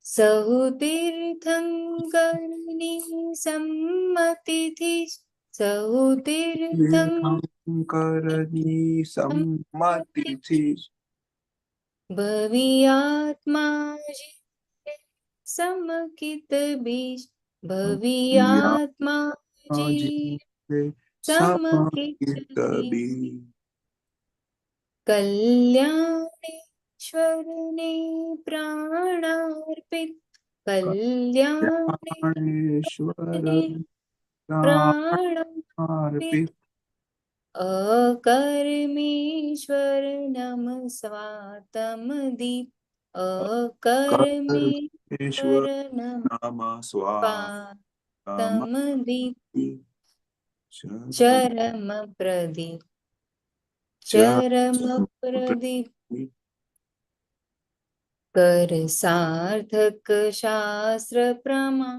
सहु तीर्थंकरनी सम्मति थी। सहु तीर्थंकरनी सम्मति थी। भवी आत्मा जी समकित बीज। भवी आत्मा जी समकित बीज। कल्याणेश्वर ने प्राणार्पित। कल्याणेश्वर ने प्राणार्पित। अकर्मेश्वर नम स्वातम दीप। अकर्मेश्वर नम स्वातम दीप। चरम प्रदीप। चरम प्रदीप। कर सार्थक शास्त्र प्रमा।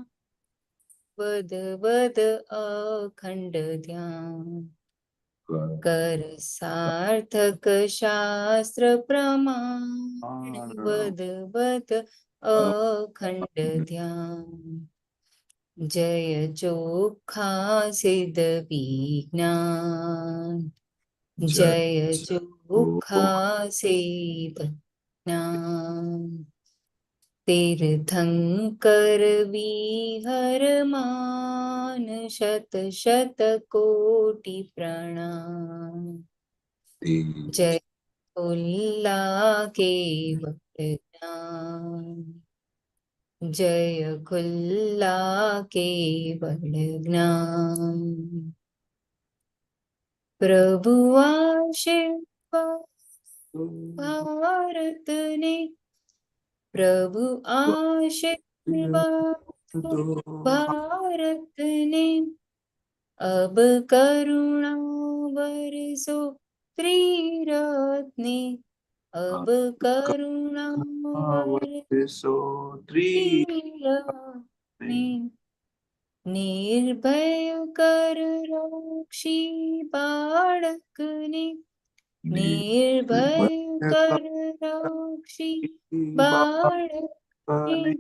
वद वद अखंड ध्यान। कर सार्थक शास्त्र प्रमाण। वद वद अखंड ध्यान। जय चोखा सिद्ध विज्ञान। जय चोखा सिद्ध ज्ञान। तीर्थंकर विहर मान शत शत कोटि प्रणाम। जय खुल्ला केवल ज्ञान। जय खुल्ला केवल ज्ञान। प्रभु आशीर्वाद भारत ने। प्रभु आशीर्वाद भारत ने। अब करुणा बरसो त्रिरत्ने। अब करुणा बरसो त्रिरत्ने। નિર્ભય કર રક્ષી બાળકને, નિર્ભય કર રક્ષી બાળકને,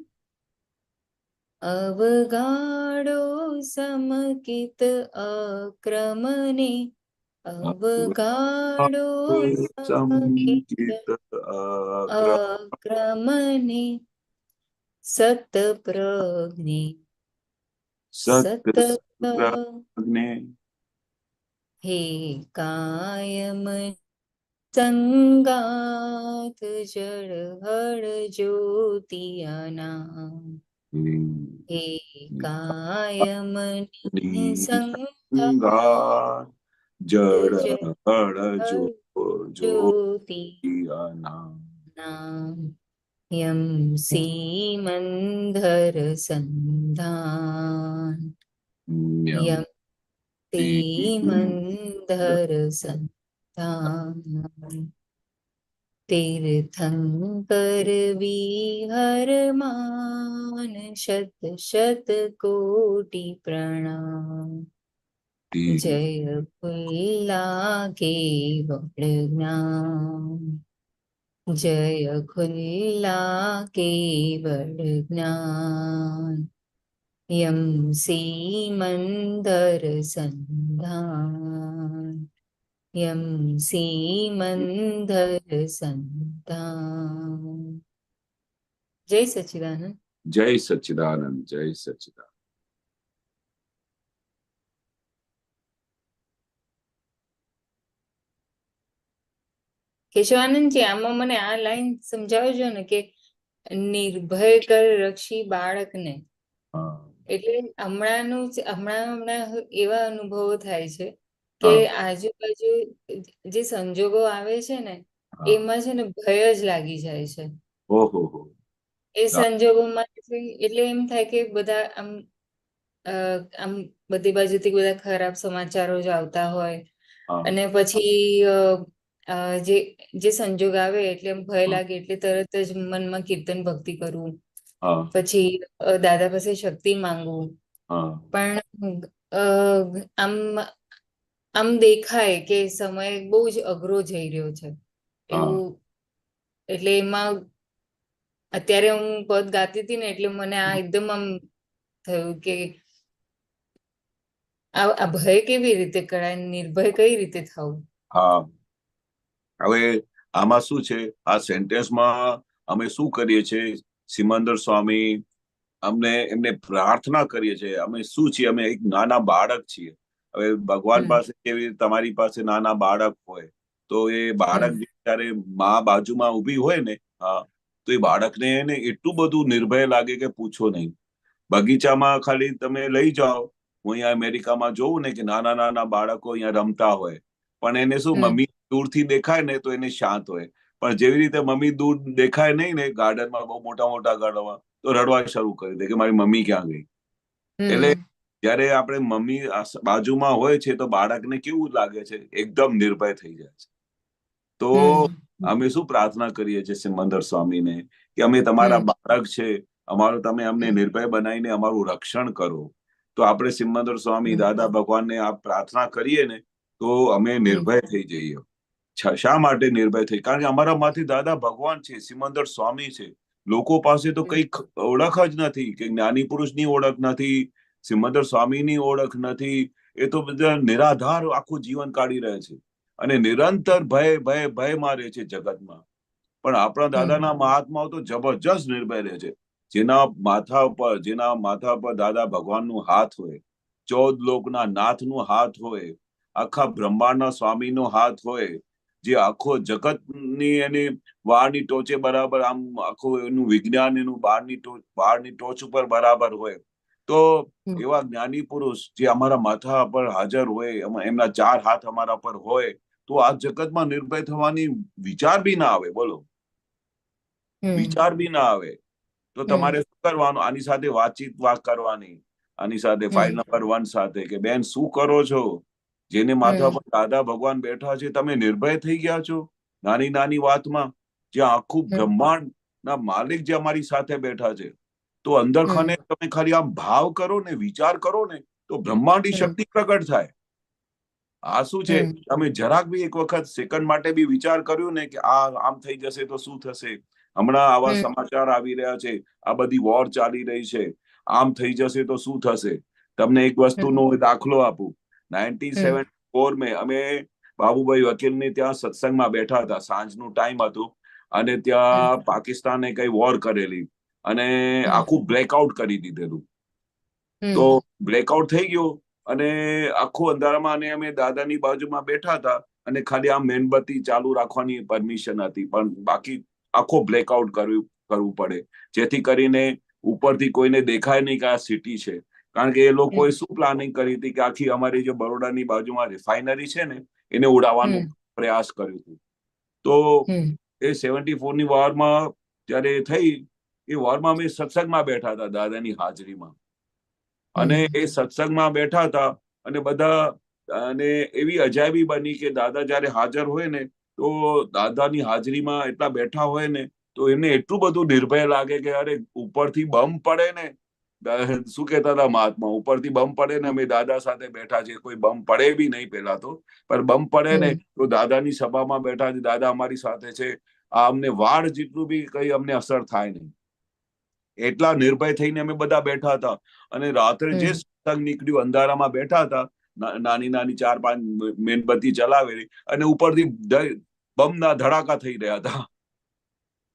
અવગાડો સમકિત અક્રમને, અવગાડો સમકિત અક્રમને, સતપ્રજ્ઞે સતપ્રજ્ઞે, હે કાયમ સંગાત જળ હળ જ્યોતિયાના, હે કાયમ સંગાત જળ હળ જ્યોતિયાના, યમ સીમંધર સંધાન, યમ સીમંધર સંધાન, તીર્થંકર વિહરમાન, શત શત કોટી પ્રણામ, જય ખુલ્લા કેવળ જ્ઞાન, જય ખુલ્લા કેવળ જ્ઞાન, યમ સીમંદર સંધાન, યમ સીમંદર સંધાન. જય સચ્ચિદાનંદ. જય સચ્ચિદાનંદ. જય સચ્ચિદાનંદ. કેશવાનંદજી, આમાં મને આ લાઈન સમજાવજો ને કે નિર્ભય કર રક્ષી બાળકને, એટલે હમણાં એવા અનુભવો થાય છે કે આજુબાજુ જે સંજોગો આવે છે ને એમાં છે ને ભય જ લાગી જાય છે. એ સંજોગોમાં એટલે એમ થાય કે બધા આમ બધી બાજુથી બધા ખરાબ સમાચારો જ આવતા હોય, અને પછી જે સંજોગ આવે એટલે એમ ભય લાગે એટલે તરત જ મનમાં કીર્તન ભક્તિ કરવું, પછી દાદા પાસે શક્તિ માંગવું. પણ આમ દેખાય કે સમય બહુ જ અઘરો જઈ રહ્યો છે એવું, એટલે એમાં અત્યારે હું પદ ગાતી હતી ને એટલે મને આ એકદમ આમ થયું કે આ ભય કેવી રીતે કરાય, નિર્ભય કઈ રીતે થવું. હવે આમાં શું છે, આ સેન્ટેન્સમાં અમે શું કરીએ છીએ, સિમંદર સ્વામી એમને પ્રાર્થના કરીએ છીએ. અમે શું છીએ, અમે એક નાના બાળક છીએ. હવે ભગવાન પાસે કેવી તમારી પાસે નાના બાળક હોય તો એ બાળક જયારે મા બાજુમાં ઉભી હોય ને, તો એ બાળકને એટલું બધું નિર્ભય લાગે કે પૂછો નહીં. બગીચામાં ખાલી તમે લઈ જાઓ, હું અહીંયા અમેરિકામાં જોઉં ને કે નાના નાના બાળકો અહીંયા રમતા હોય, પણ એને શું મમ્મી દૂરથી દેખાય ને તો એને શાંત હોય, પણ જેવી રીતે મમ્મી દૂર દેખાય નહીં ને ગાર્ડનમાં, બહુ મોટા મોટા ગાર્ડનમાં, તો રડવા શરૂ કરી દે કે મારી મમ્મી ક્યાં ગઈ. એટલે જયારે આપણે મમ્મી બાજુમાં હોય છે તો બાળકને કેવું લાગે છે, એકદમ નિર્ભય થઈ જાય છે. તો અમે શું પ્રાર્થના કરીએ છીએ સિમંદર સ્વામીને કે અમે તમારા બાળક છે, અમારું તમે અમને નિર્ભય બનાવીને અમારું રક્ષણ કરો. તો આપણે સિમંદર સ્વામી દાદા ભગવાનને આ પ્રાર્થના કરીએ ને તો અમે નિર્ભય થઈ જઈએ. શા માટે નિર્ભય થઈ? કારણ કે અમારામાંથી દાદા ભગવાન છે, સિમંદર સ્વામી છે. લોકો પાસે તો કઈ ઓળખ જ નથી, કે જ્ઞાની પુરુષની ઓળખ નથી, સિમંદર સ્વામીની ઓળખ નથી. એ તો બધા નિરાધાર આખું જીવન કાઢી રહે છે અને નિરંતર ભયમાં રહે છે જગતમાં. પણ આપણા દાદાના મહાત્માઓ તો જબરજસ્ત નિર્ભય રહે છે. જેના માથા પર દાદા ભગવાનનું હાથ હોય, 14 લોકના નાથનું હાથ હોય, આખા બ્રહ્માંડના સ્વામીનો હાથ હોય, જે આખો જગતની એની વાળની ટોચે બરાબર, આમ આખું એનું વિજ્ઞાન એનું વાળની ટોચ ઉપર બરાબર હોય, તો એવા જ્ઞાની પુરુષ જે અમારા માથા પર હાજર હોય, એમના 4 હાથ અમારા પર હોય, તો આ જગતમાં નિર્ભય થવાની વિચાર બી ના આવે. બોલો, વિચાર બી ના આવે. તો તમારે શું કરવાનું? આની સાથે વાતચીત કરવાની, આની સાથે ફાઇલ નંબર 1 સાથે, કે બેન શું કરો છો? જેને માથા પર દાદા ભગવાન બેઠા છે, તમે નિર્ભય થઈ ગયા છો નાની નાની વાતમાં, જ્યાં આખું બ્રહ્માંડ ના માલિક જે અમારી સાથે બેઠા છે, તો અંદર ખાને તમે ખાલી આમ ભાવ કરો ને, વિચાર કરો ને, તો બ્રહ્માંડી શક્તિ પ્રગટ થાય. આ શું છે, તમે જરાક બી એક વખત સેકન્ડ માટે બી વિચાર કર્યું ને કે આ આમ થઈ જશે તો શું થશે. હમણાં આવા સમાચાર આવી રહ્યા છે, આ બધી વોર ચાલી રહી છે, આમ થઈ જશે તો શું થશે. તમને એક વસ્તુનો દાખલો આપું. 1974 में અમે બાબુભાઈ વકીલની ત્યાં સત્સંગમાં બેઠા હતા. સાંજનું ટાઈમ હતું અને ત્યાં પાકિસ્તાને કઈ વોર કરેલી અને આખું બ્લેકઆઉટ કરી દીધેલું. તો બ્લેકઆઉટ થઈ ગયું અને આખું અંધારામાં, અને અમે દાદાની બાજુમાં બેઠા હતા અને ખાલી આમ મેણબત્તી ચાલુ રાખવાની પરમિશન હતી, પણ બાકી આખો બ્લેકઆઉટ કરવું પડે, જેથી કરીને ઉપરથી કોઈને દેખાય નહીં કે આ સિટી છે. કારણ કે એ લોકોએ શું પ્લાનિંગ કરી હતી કે આખી અમારી જે બરોડાની બાજુમાં રિફાઇનરી છે ને એને ઉડાવવાનો પ્રયાસ કર્યો હતો. તો એ 74 ની વોરમાં જ્યારે થઈ, એ વોરમાં અમે સત્સંગમાં બેઠા હતા દાદાની હાજરીમાં, અને એ સત્સંગમાં બેઠા હતા અને બધા, અને એવી અજાયબી બની કે દાદા જયારે હાજર હોય ને તો દાદાની હાજરીમાં એટલા બેઠા હોય ને તો એમને એટલું બધું નિર્ભય લાગે કે અરે ઉપરથી બમ પડે ને, શું કહેતા હતા મહાત્મા, ઉપરથી બમ પડે ને, અમે દાદા સાથે બેઠા છે, કોઈ બમ પડે બી નહીં પેલા તો, પણ બમ પડે ને તો દાદાની સભામાં બેઠા છે, દાદા અમારી સાથે છે, આ અમને વાળ જેટલું બી કઈ અમને અસર થાય નહીં. એટલા નિર્ભય થઈને અમે બધા બેઠા હતા. અને રાત્રે જે સત્સંગ નીકળ્યું, અંધારામાં બેઠા હતા, નાની નાની 4-5 મીણબત્તી ચલાવેલી અને ઉપરથી બમના ધડાકા થઈ રહ્યા હતા.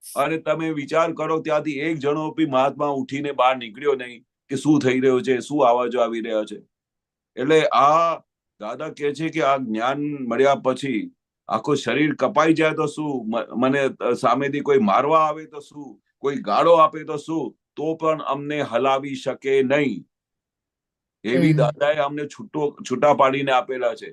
અને તમે વિચાર કરો, ત્યાંથી એક જણો બી મહાત્મા ઉઠીને બહાર નીકળ્યો નહીં કે શું થઈ રહ્યું છે, શું અવાજો આવી રહ્યા છે. એટલે આ દાદા કહે છે કે આ જ્ઞાન મળ્યા પછી આખું શરીર કપાઈ જાય તો શું, મને સામેથી કોઈ મારવા આવે તો શું, કોઈ ગાળો આપે તો શું, તો પણ અમને હલાવી શકે નહીં. એવી દાદાએ અમને છૂટા પાડીને આપેલા છે.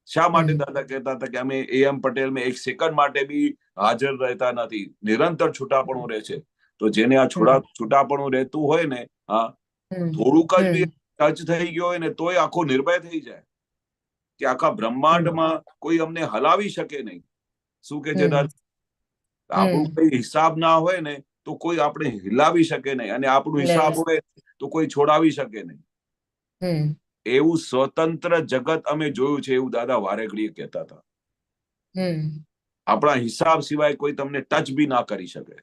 શા માટે દાદા કહેતા હતા કે અમે AM પટેલ में 1 સેકન્ડ માટે બી હાજર રહેતા નથી, નિરંતર છૂટાપણું રહે છે. તો જેને આ છૂટાપણું રહેતું હોય ને, હા, થોડુંક જ બી ટચ થઈ ગયો હોય ને તોય આખો નિર્ભય થઈ જાય કે આખા બ્રહ્માંડમાં કોઈ અમને હલાવી શકે નહીં. શું કે છે દાદા, આપણું કઈ હિસાબ ના હોય ને તો કોઈ આપણે હિલાવી શકે નહીં, અને આપણું હિસાબ હોય તો કોઈ છોડાવી શકે નહીં. એવું સ્વતંત્ર જગત અમે જોયું છે, એવું દાદા વારેઘડીએ કહેતા હતા. આપણા હિસાબ સિવાય કોઈ તમને ટચ બી ના કરી શકે.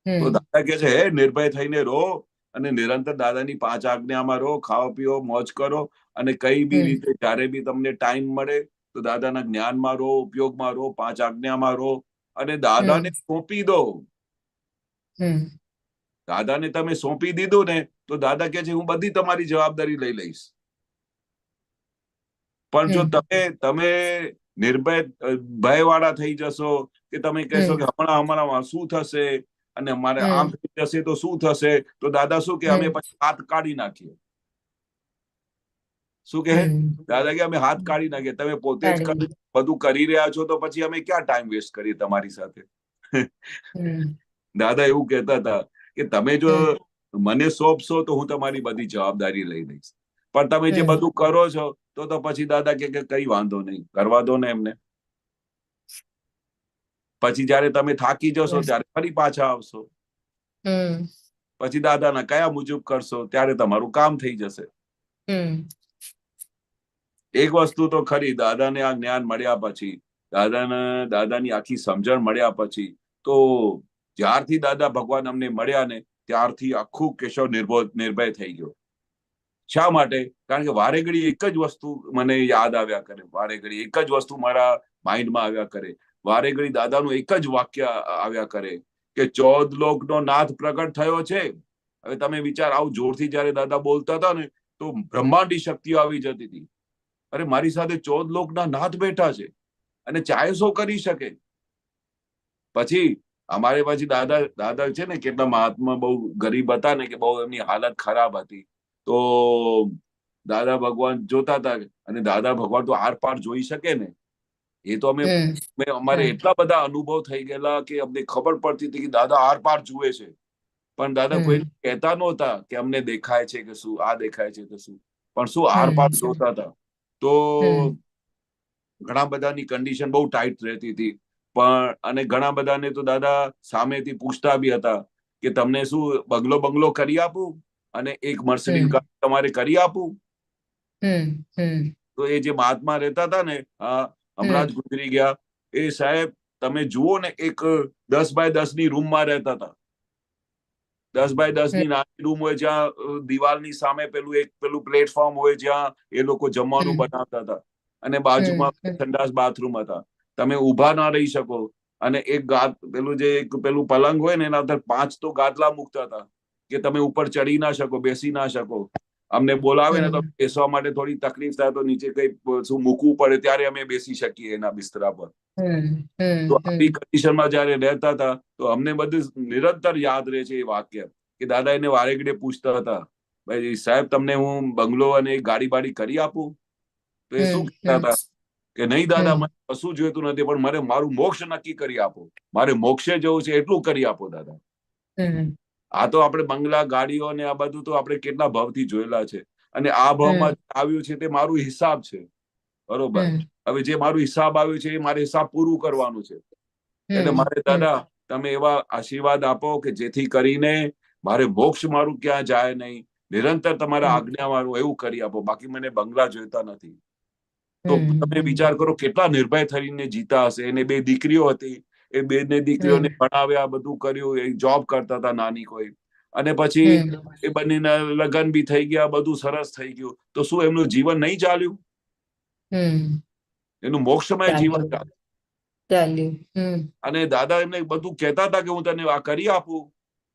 તો દાદા કહે છે હે નિર્ભય થઈને રહો અને નિરંતર દાદાની 5 આજ્ઞામાં રહો, ખાઓ પીઓ, મોજ કરો, અને કઈ બી રીતે જ્યારે બી તમને ટાઈમ મળે તો દાદાના જ્ઞાનમાં રહો, ઉપયોગમાં રહો, 5 આજ્ઞામાં રહો, અને દાદાને સોંપી દો. દાદાને તમે સોંપી દીધું ને તો દાદા કહે છે હું બધી તમારી જવાબદારી લઈ લઈશ. પણ જો તમે નિર્ભય ભયવાળા થઈ જશો કે તમે કહેશો કે હમણાં અમારામાં શું થશે અને અમારે આમ થઈ જશે તો શું થશે, તો દાદા શું કે અમે પછી હાથ કાઢી નાખીએ. શું કહે દાદા કે અમે હાથ કાઢી નાખીએ, તમે પોતે જ બધું કરી રહ્યા છો તો પછી અમે ક્યાં ટાઈમ વેસ્ટ કરીએ તમારી સાથે. દાદા એવું કહેતા હતા કે તમે જો મને સોંપશો તો હું તમારી બધી જવાબદારી લઈ લઈશ, પણ તમે જે બધું કરો છો તો પછી દાદા કે કઈ વાંધો નહીં, કરવા દો ને એમને. પછી જયારે તમે થાકી જશો ત્યારે ફરી પાછા આવશો, પછી દાદાના કયા મુજબ કરશો ત્યારે તમારું કામ થઈ જશે. એક વસ્તુ તો ખરી, દાદાને આ જ્ઞાન મળ્યા પછી, દાદાની આખી સમજણ મળ્યા પછી, તો જ્યારથી દાદા ભગવાન અમને મળ્યા ને ત્યારથી આખું કેશવ નિર્ભય થઈ ગયો. શા માટે? કારણ કે વારે ઘડી એક જ વસ્તુ મને યાદ આવ્યા કરે, વારે ઘડી એક જ વસ્તુ મારા માઇન્ડમાં આવ્યા કરે, વારે ઘડી દાદાનું એક જ વાક્ય આવ્યા કરે કે 14 લોકનો નાથ પ્રગટ થયો છે. હવે તમે વિચાર, આવું જોરથી જયારે દાદા બોલતા હતા ને તો બ્રહ્માંડી શક્તિઓ આવી જતી હતી. અરે મારી સાથે 14 લોકના નાથ બેઠા છે અને ચાહે શું કરી શકે. પછી અમારે પછી દાદા છે ને, કેટલા મહાત્મા બહુ ગરીબ હતા ને, કે બહુ એમની હાલત ખરાબ હતી, તો દાદા ભગવાન જોતા હતા, અને દાદા ભગવાન તો આર પાર જોઈ શકે ને, એ તો અમારે એટલા બધા અનુભવ થઈ ગયેલા કે અમને ખબર પડતી હતી કે દાદા આર પાર જુએ છે, પણ દાદા કોઈ કહેતા નહોતા કે અમને દેખાય છે કે શું, આ દેખાય છે કે શું, પણ શું આર પાર જોતા હતા. તો ઘણા બધાની કન્ડિશન બહુ ટાઈટ રહેતી હતી, પણ અને ઘણા બધાને તો દાદા સામેથી પૂછતા બી હતા કે તમને શું બંગલો કરી આપું અને એક મર્સિડીઝ હમ ગાડી તમારે કરી આપું? હમ તો એ જે મહાત્મા રહેતા હતા ને, હમણાં જ ગુજરી ગયા, એ સાહેબ તમે જુઓ ને, એક 10 બાય 10 ની રૂમમાં રહેતા હતા. 10 બાય 10 ની નાની રૂમ હોય, જ્યાં દિવાલની સામે પેલું પ્લેટફોર્મ હોય, જ્યાં એ લોકો જમવાનું બનાવતા હતા, અને બાજુમાં સંડાસ બાથરૂમ હતા. તમે ઊભા ના રહી શકો, અને એક પેલું પલંગ હોય ને, એના અંદર 5 તો ગાદલા મૂકતા હતા કે તમે ઉપર ચડી ના શકો, બેસી ના શકો. અમને બોલાવે ને તો બેસવા માટે થોડી તકલીફ થાય તો નીચે કઈ શું મૂકવું પડે, ત્યારે અમે બેસી શકીએ એના બિસ્તરા પર. તો આવી કન્ડિશનમાં જયારે રહેતા હતા, તો અમને બધું નિરંતર યાદ રહે છે એ વાક્ય, કે દાદા એને વારે ઘડીએ પૂછતા હતા, ભાઈ સાહેબ તમને હું બંગલો અને ગાડી બાડી કરી આપું? તો એ શું કહેતા હતા કે નહીં દાદા, મને કશું જોઈતું નથી, પણ મને મારું મોક્ષ નક્કી કરી આપો, મારે મોક્ષે જવું છે એટલું કરી આપો દાદા. આ તો આપણે બંગલા, ગાડીઓ ને આ બધું તો આપણે કેટલા ભાવથી જોયેલા છે, અને આ ભાવમાં આવ્યું છે તે મારું હિસાબ છે, બરોબર? હવે જે મારું હિસાબ આવ્યું છે એ મારે હિસાબ પૂરું કરવાનું છે. એટલે મારે દાદા તમે એવા આશીર્વાદ આપો કે જેથી કરીને મારે મોક્ષ મારું ક્યાં જાય નહીં, નિરંતર તમારા આજ્ઞા મારું એવું કરી આપો, બાકી મને બંગલા જોઈતા નથી. તો તમે વિચાર કરો કેટલા નિર્ભય થઈને જીતા હશે. એને 2 દીકરીઓ હતી, એ 2 દીકરીઓને ભણાવ્યા, બધું કર્યું, એ જોબ કરતા હતા નાની કોઈ, અને પછી એ બંનેના લગ્ન બી થઈ ગયા, બધું સરસ થઈ ગયું. તો શું એમનું જીવન નહીં ચાલ્યું? એનું મોક્ષમય જીવન ચાલ્યું. અને દાદા એમને બધું કહેતા હતા કે હું તને આ કરી આપું,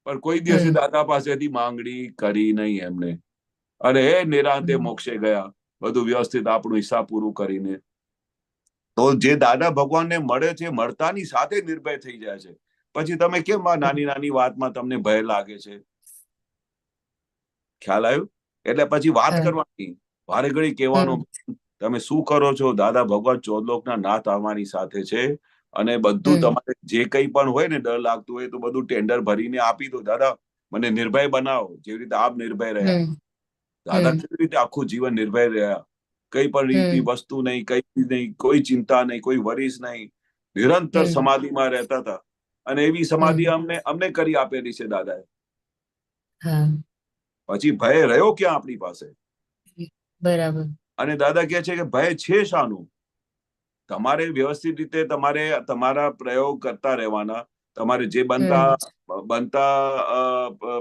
પણ કોઈ દિવસે દાદા પાસેથી માંગણી કરી નહીં એમને. અને એ નિરાંતે મોક્ષે ગયા, બધું વ્યવસ્થિત આપણું હિસાબ પૂરું કરીને. તો જે દાદા ભગવાનને મળે છે, મળતાની સાથે નિર્ભય થઈ જાય છે. પછી તમે કેમ આ નાની નાની વાતમાં તમને ભય લાગે છે? ખ્યાલ આવ્યું? એટલે પછી વાત કરવાની, વારે ઘડી કહેવાનું, તમે શું કરો છો? દાદા ભગવાન 14 લોકના નાથ અમારી સાથે છે, અને બધું તમારે જે કંઈ પણ હોય ને ડર લાગતું હોય તો બધું ટેન્ડર ભરીને આપી દો. દાદા મને નિર્ભય બનાવો, જેવી રીતે આપ નિર્ભય રહ્યા. દાદા કેવી રીતે આખું જીવન નિર્ભય રહ્યા, કઈ પણ રીતની વસ્તુ નહીં, કઈ નહીં, કોઈ ચિંતા નહીં, કોઈ વરીસ નહીં, નિરંતર સમાધિમાં રહેતા હતા. અને એવી સમાધિ અમને કરી આપેલી છે દાદાએ. પછી ભય રહ્યો ક્યાં આપણી પાસે? બરાબર. અને દાદા કહે છે કે ભય છે શાનું? તમારે વ્યવસ્થિત રીતે તમારે તમારા પ્રયોગ કરતા રહેવાના, તમારે જે બનતા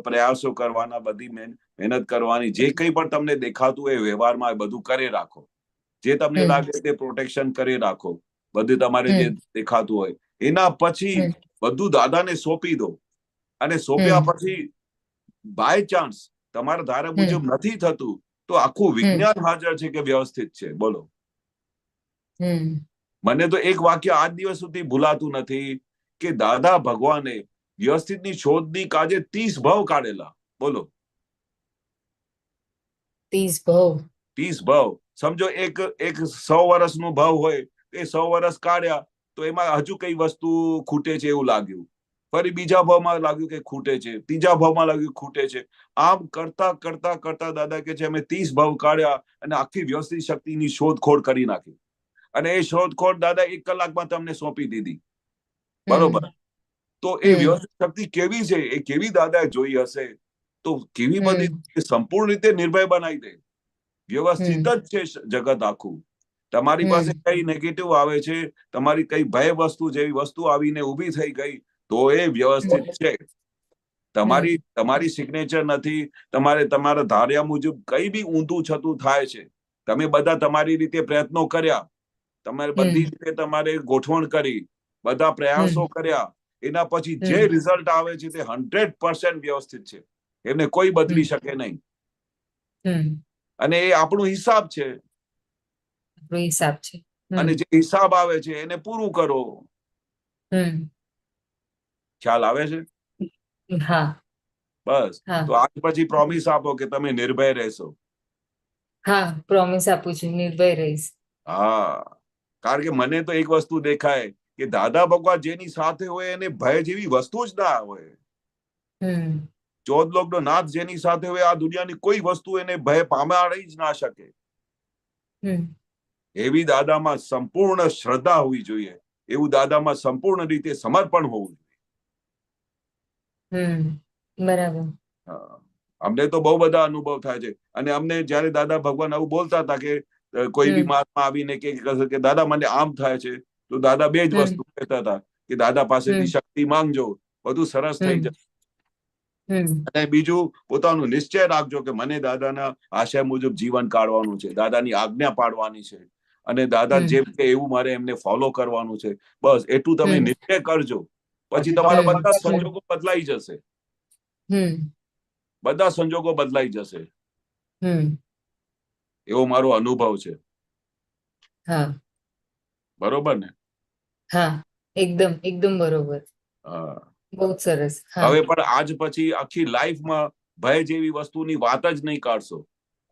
પ્રયાસો કરવાના, બધી મહેનત કરવાની, જે કંઈ પણ તમને દેખાતું હોય વ્યવહારમાં બધું કરી રાખો, જે તમને લાગે તે પ્રોટેક્શન કરી રાખો, બધું તમારે જે દેખાતું હોય. એના પછી બધું દાદાને સોંપી દો, અને સોંપ્યા પછી બાય ચાન્સ તમારા ધારા મુજબ નથી થતું તો આખું વિજ્ઞાન હાજર છે કે વ્યવસ્થિત છે. બોલો. મને તો એક વાક્ય આજ દિવસ સુધી ભૂલાતું નથી કે દાદા ભગવાને વ્યવસ્થિતની શોધની કાજે 30 ભાવ કાઢેલા. બોલો, 30 ભાવ. 30 ભાવ. સમજો એક 100 વર્ષનું ભાવ હોય, એ 100 વર્ષ કાઢ્યા તો એમાં હજુ કઈ વસ્તુ ખૂટે છે એવું લાગ્યું, ફરી બીજા ભાવમાં લાગ્યું કે ખૂટે છે, ત્રીજા ભાવમાં લાગ્યું ખૂટે છે. આમ કરતા કરતા કરતા દાદા કે છે અમે 30 ભાવ કાઢ્યા અને આખી વ્યવસ્થિત શક્તિની શોધખોળ કરી નાખી. અને એ શોધખોળ દાદા 1 કલાકમાં તમને સોંપી દીધી. બરોબર? તો એ વ્યવસ્થિત શક્તિ કેવી છે, એ કેવી દાદાએ જોઈ હશે, તો કેવી બધી સંપૂર્ણ રીતે નિર્ભય બનાવી દે. વ્યવસ્થિત જ છે જગત આખું. તમારી પાસે કઈ નેગેટિવ આવે છે, તમારી કઈ ભય વસ્તુ જેવી વસ્તુ આવીને ઊભી થઈ ગઈ, તો એ વ્યવસ્થિત છે. તમારી સિગ્નેચર નથી, તમારા ધાર્યા મુજબ કઈ બી ઊંધું છતું થાય છે. તમે બધા તમારી રીતે પ્રયત્નો કર્યા, તમારે બધી રીતે તમારે ગોઠવણ કરી, બધા પ્રયાસો કર્યા, એના પછી જે રિઝલ્ટ આવે છે તે 100% વ્યવસ્થિત છે. એમને કોઈ બદલી શકે નહીં. અને એ આપણું હિસાબ છે. અને જે હિસાબ આવે છે એને પૂરું કરો. ખ્યાલ આવે છે? બસ. તો આજ પછી પ્રોમિસ આપો કે તમે નિર્ભય રહેશો. હા, પ્રોમિસ આપું છું, નિર્ભય રહીશ. હા, કારણ કે મને તો એક વસ્તુ દેખાય કે દાદા ભગવાન જેની સાથે હોય એને ભય જેવી વસ્તુ જ ના હોય. 14 લોકનો નાથ જેની સાથે હોય, આ દુનિયાની કોઈ વસ્તુ એને ભય પામાડી જ ના શકે. એવી દાદામાં સંપૂર્ણ શ્રદ્ધા હોવી જોઈએ, એવું દાદામાં સંપૂર્ણ રીતે સમર્પણ હોવું જોઈએ. બરાબર. હા, અમને તો બહુ બધા અનુભવ થાય છે. અને અમને જયારે દાદા ભગવાન આવું બોલતા હતા કે કોઈ બી મહાત્મા આવીને કે દાદા મને આમ થાય છે, તો દાદા બે જ વસ્તુ કહેતા હતા કે દાદા પાસેથી શક્તિ માંગજો, બધું સરસ થઈ જશે. અને બીજું, પોતાનું નિશ્ચય રાખજો કે મને દાદાના આશય મુજબ જીવન કાઢવાનું છે, દાદાની આજ્ઞા પાડવાની છે, અને દાદા જેમ કે એવું મારે એમને ફોલો કરવાનું છે. બસ એટલું તમે નિશ્ચય કરજો, પછી તમારા બધા સંજોગો બદલાઈ જશે. બધા સંજોગો બદલાઈ જશે. એવો મારો અનુભવ છે. હા, બરોબર ને? હા, એકદમ એકદમ બરોબર. હા, બહુ જ સરસ. હા, હવે પણ આજ પછી આખી લાઈફમાં ભય જેવી વસ્તુની વાત જ નહીં કાઢશો.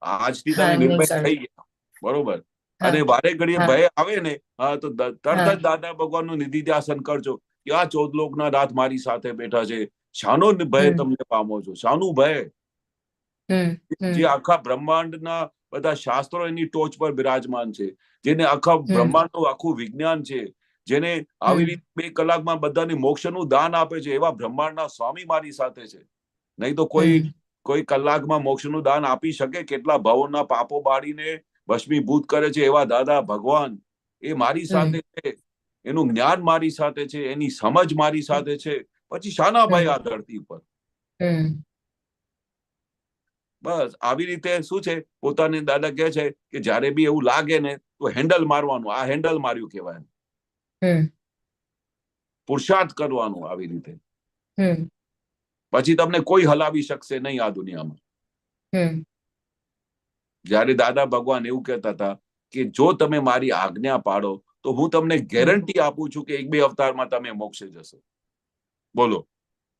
આજથી હા, તમે નહીં નિર્ભય કાઢો. થઈ ગયા. બરોબર. હા, અને વારે ઘડીએ હા, ભય આવે ને, હા, તો તરત હા, જ દાદા ભગવાનનું નિધિધ્યાસન કરજો કે આ 14 લોકના નાથ મારી સાથે બેઠા છે. શાનો ભય તમને પામો છો? શાનું ભય? જે આખા બ્રહ્માંડના બધા શાસ્ત્રો એની ટોચ પર બિરાજમાન છે, જેને આખા બ્રહ્માંડનું આખું વિજ્ઞાન છે, જેને આવી રીતે 2 કલાકમાં બધાને મોક્ષનું દાન આપે છે, એવા બ્રહ્માંડના સ્વામી મારી સાથે છે. નહીં તો કોઈ કલાકમાં મોક્ષનું દાન આપી શકે? કેટલા ભવોના પાપો બાળીને ભસ્મીભૂત કરે છે એવા દાદા ભગવાન, એ મારી સાથે છે. એનું જ્ઞાન મારી સાથે છે, એની સમજ મારી સાથે છે. પછી શાના ભય આ ધરતી પર? બસ આવી રીતે શું છે, પોતાને દાદા કહે છે કે જયારે બી એવું લાગે ને તો હેન્ડલ મારવાનું. આ હેન્ડલ માર્યું કહેવાય. પુરુષાર્થ કરવાનું આવી રીતે. પછી તમને કોઈ હલાવી શકશે નહીં આ દુનિયામાં. જયારે દાદા ભગવાન એવું કહેતા હતા કે જો તમે મારી આજ્ઞા પાડો તો હું તમને ગેરંટી આપું છું કે 1-2 અવતારમાં તમે મોક્ષે જશો. બોલો.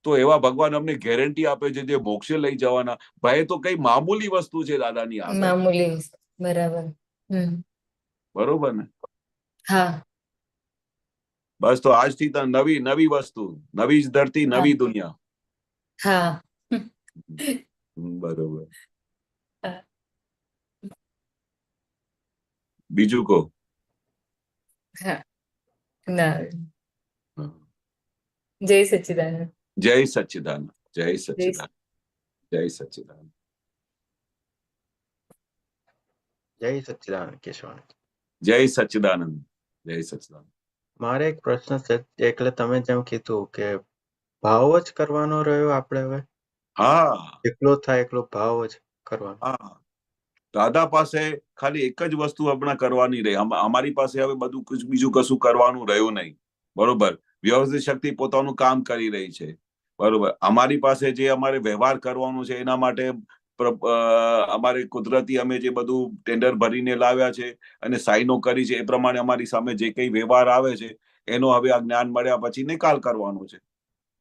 તો એવા ભગવાન અમને ગેરંટી આપે છે જે મોક્ષે લઈ જવાના. ભય તો કઈ મામૂલી વસ્તુ છે દાદાની આગળ. મામૂલી. બરાબર. બરોબર ને? હા. બસ તો આજથી તો નવી વસ્તુ, નવી જ ધરતી, નવી દુનિયા. હા. બરોબર. બીજું કહો. હા. ના. જય સચ્ચિદાનંદ. જય સચ્ચિદાનંદ. જય સચ્ચિદાનંદ. જય સચ્ચિદાનંદ. જય સચ્ચિદાનંદ કેશવાનંદ. જય સચ્ચિદાનંદ. જય સચ્ચિદાનંદ. મારે એક પ્રશ્ન છે, એટલે તમે જેમ કીધું કે ભાવ જ કરવાનો રહ્યો આપણે હવે. હા, જેટલો થાય એટલો ભાવ જ કરવાનો. હા. દાદા પાસે ખાલી એક જ વસ્તુ હમણાં કરવાની રહી. અમારી પાસે હવે બધું બીજું કશું કરવાનું રહ્યું નહીં. બરોબર. વ્યવસ્થિત શક્તિ પોતાનું કામ કરી રહી છે. બરોબર. અમારી પાસે જે અમારે વ્યવહાર કરવાનું છે એના માટે અમારે કુદરતી અમે જે બધું ટેન્ડર ભરીને લાવ્યા છે અને સાઈનો કરી છે, એ પ્રમાણે અમારી સામે જે કઈ વ્યવહાર આવે છે એનો હવે આ જ્ઞાન મળ્યા પછી નિકાલ કરવાનો છે.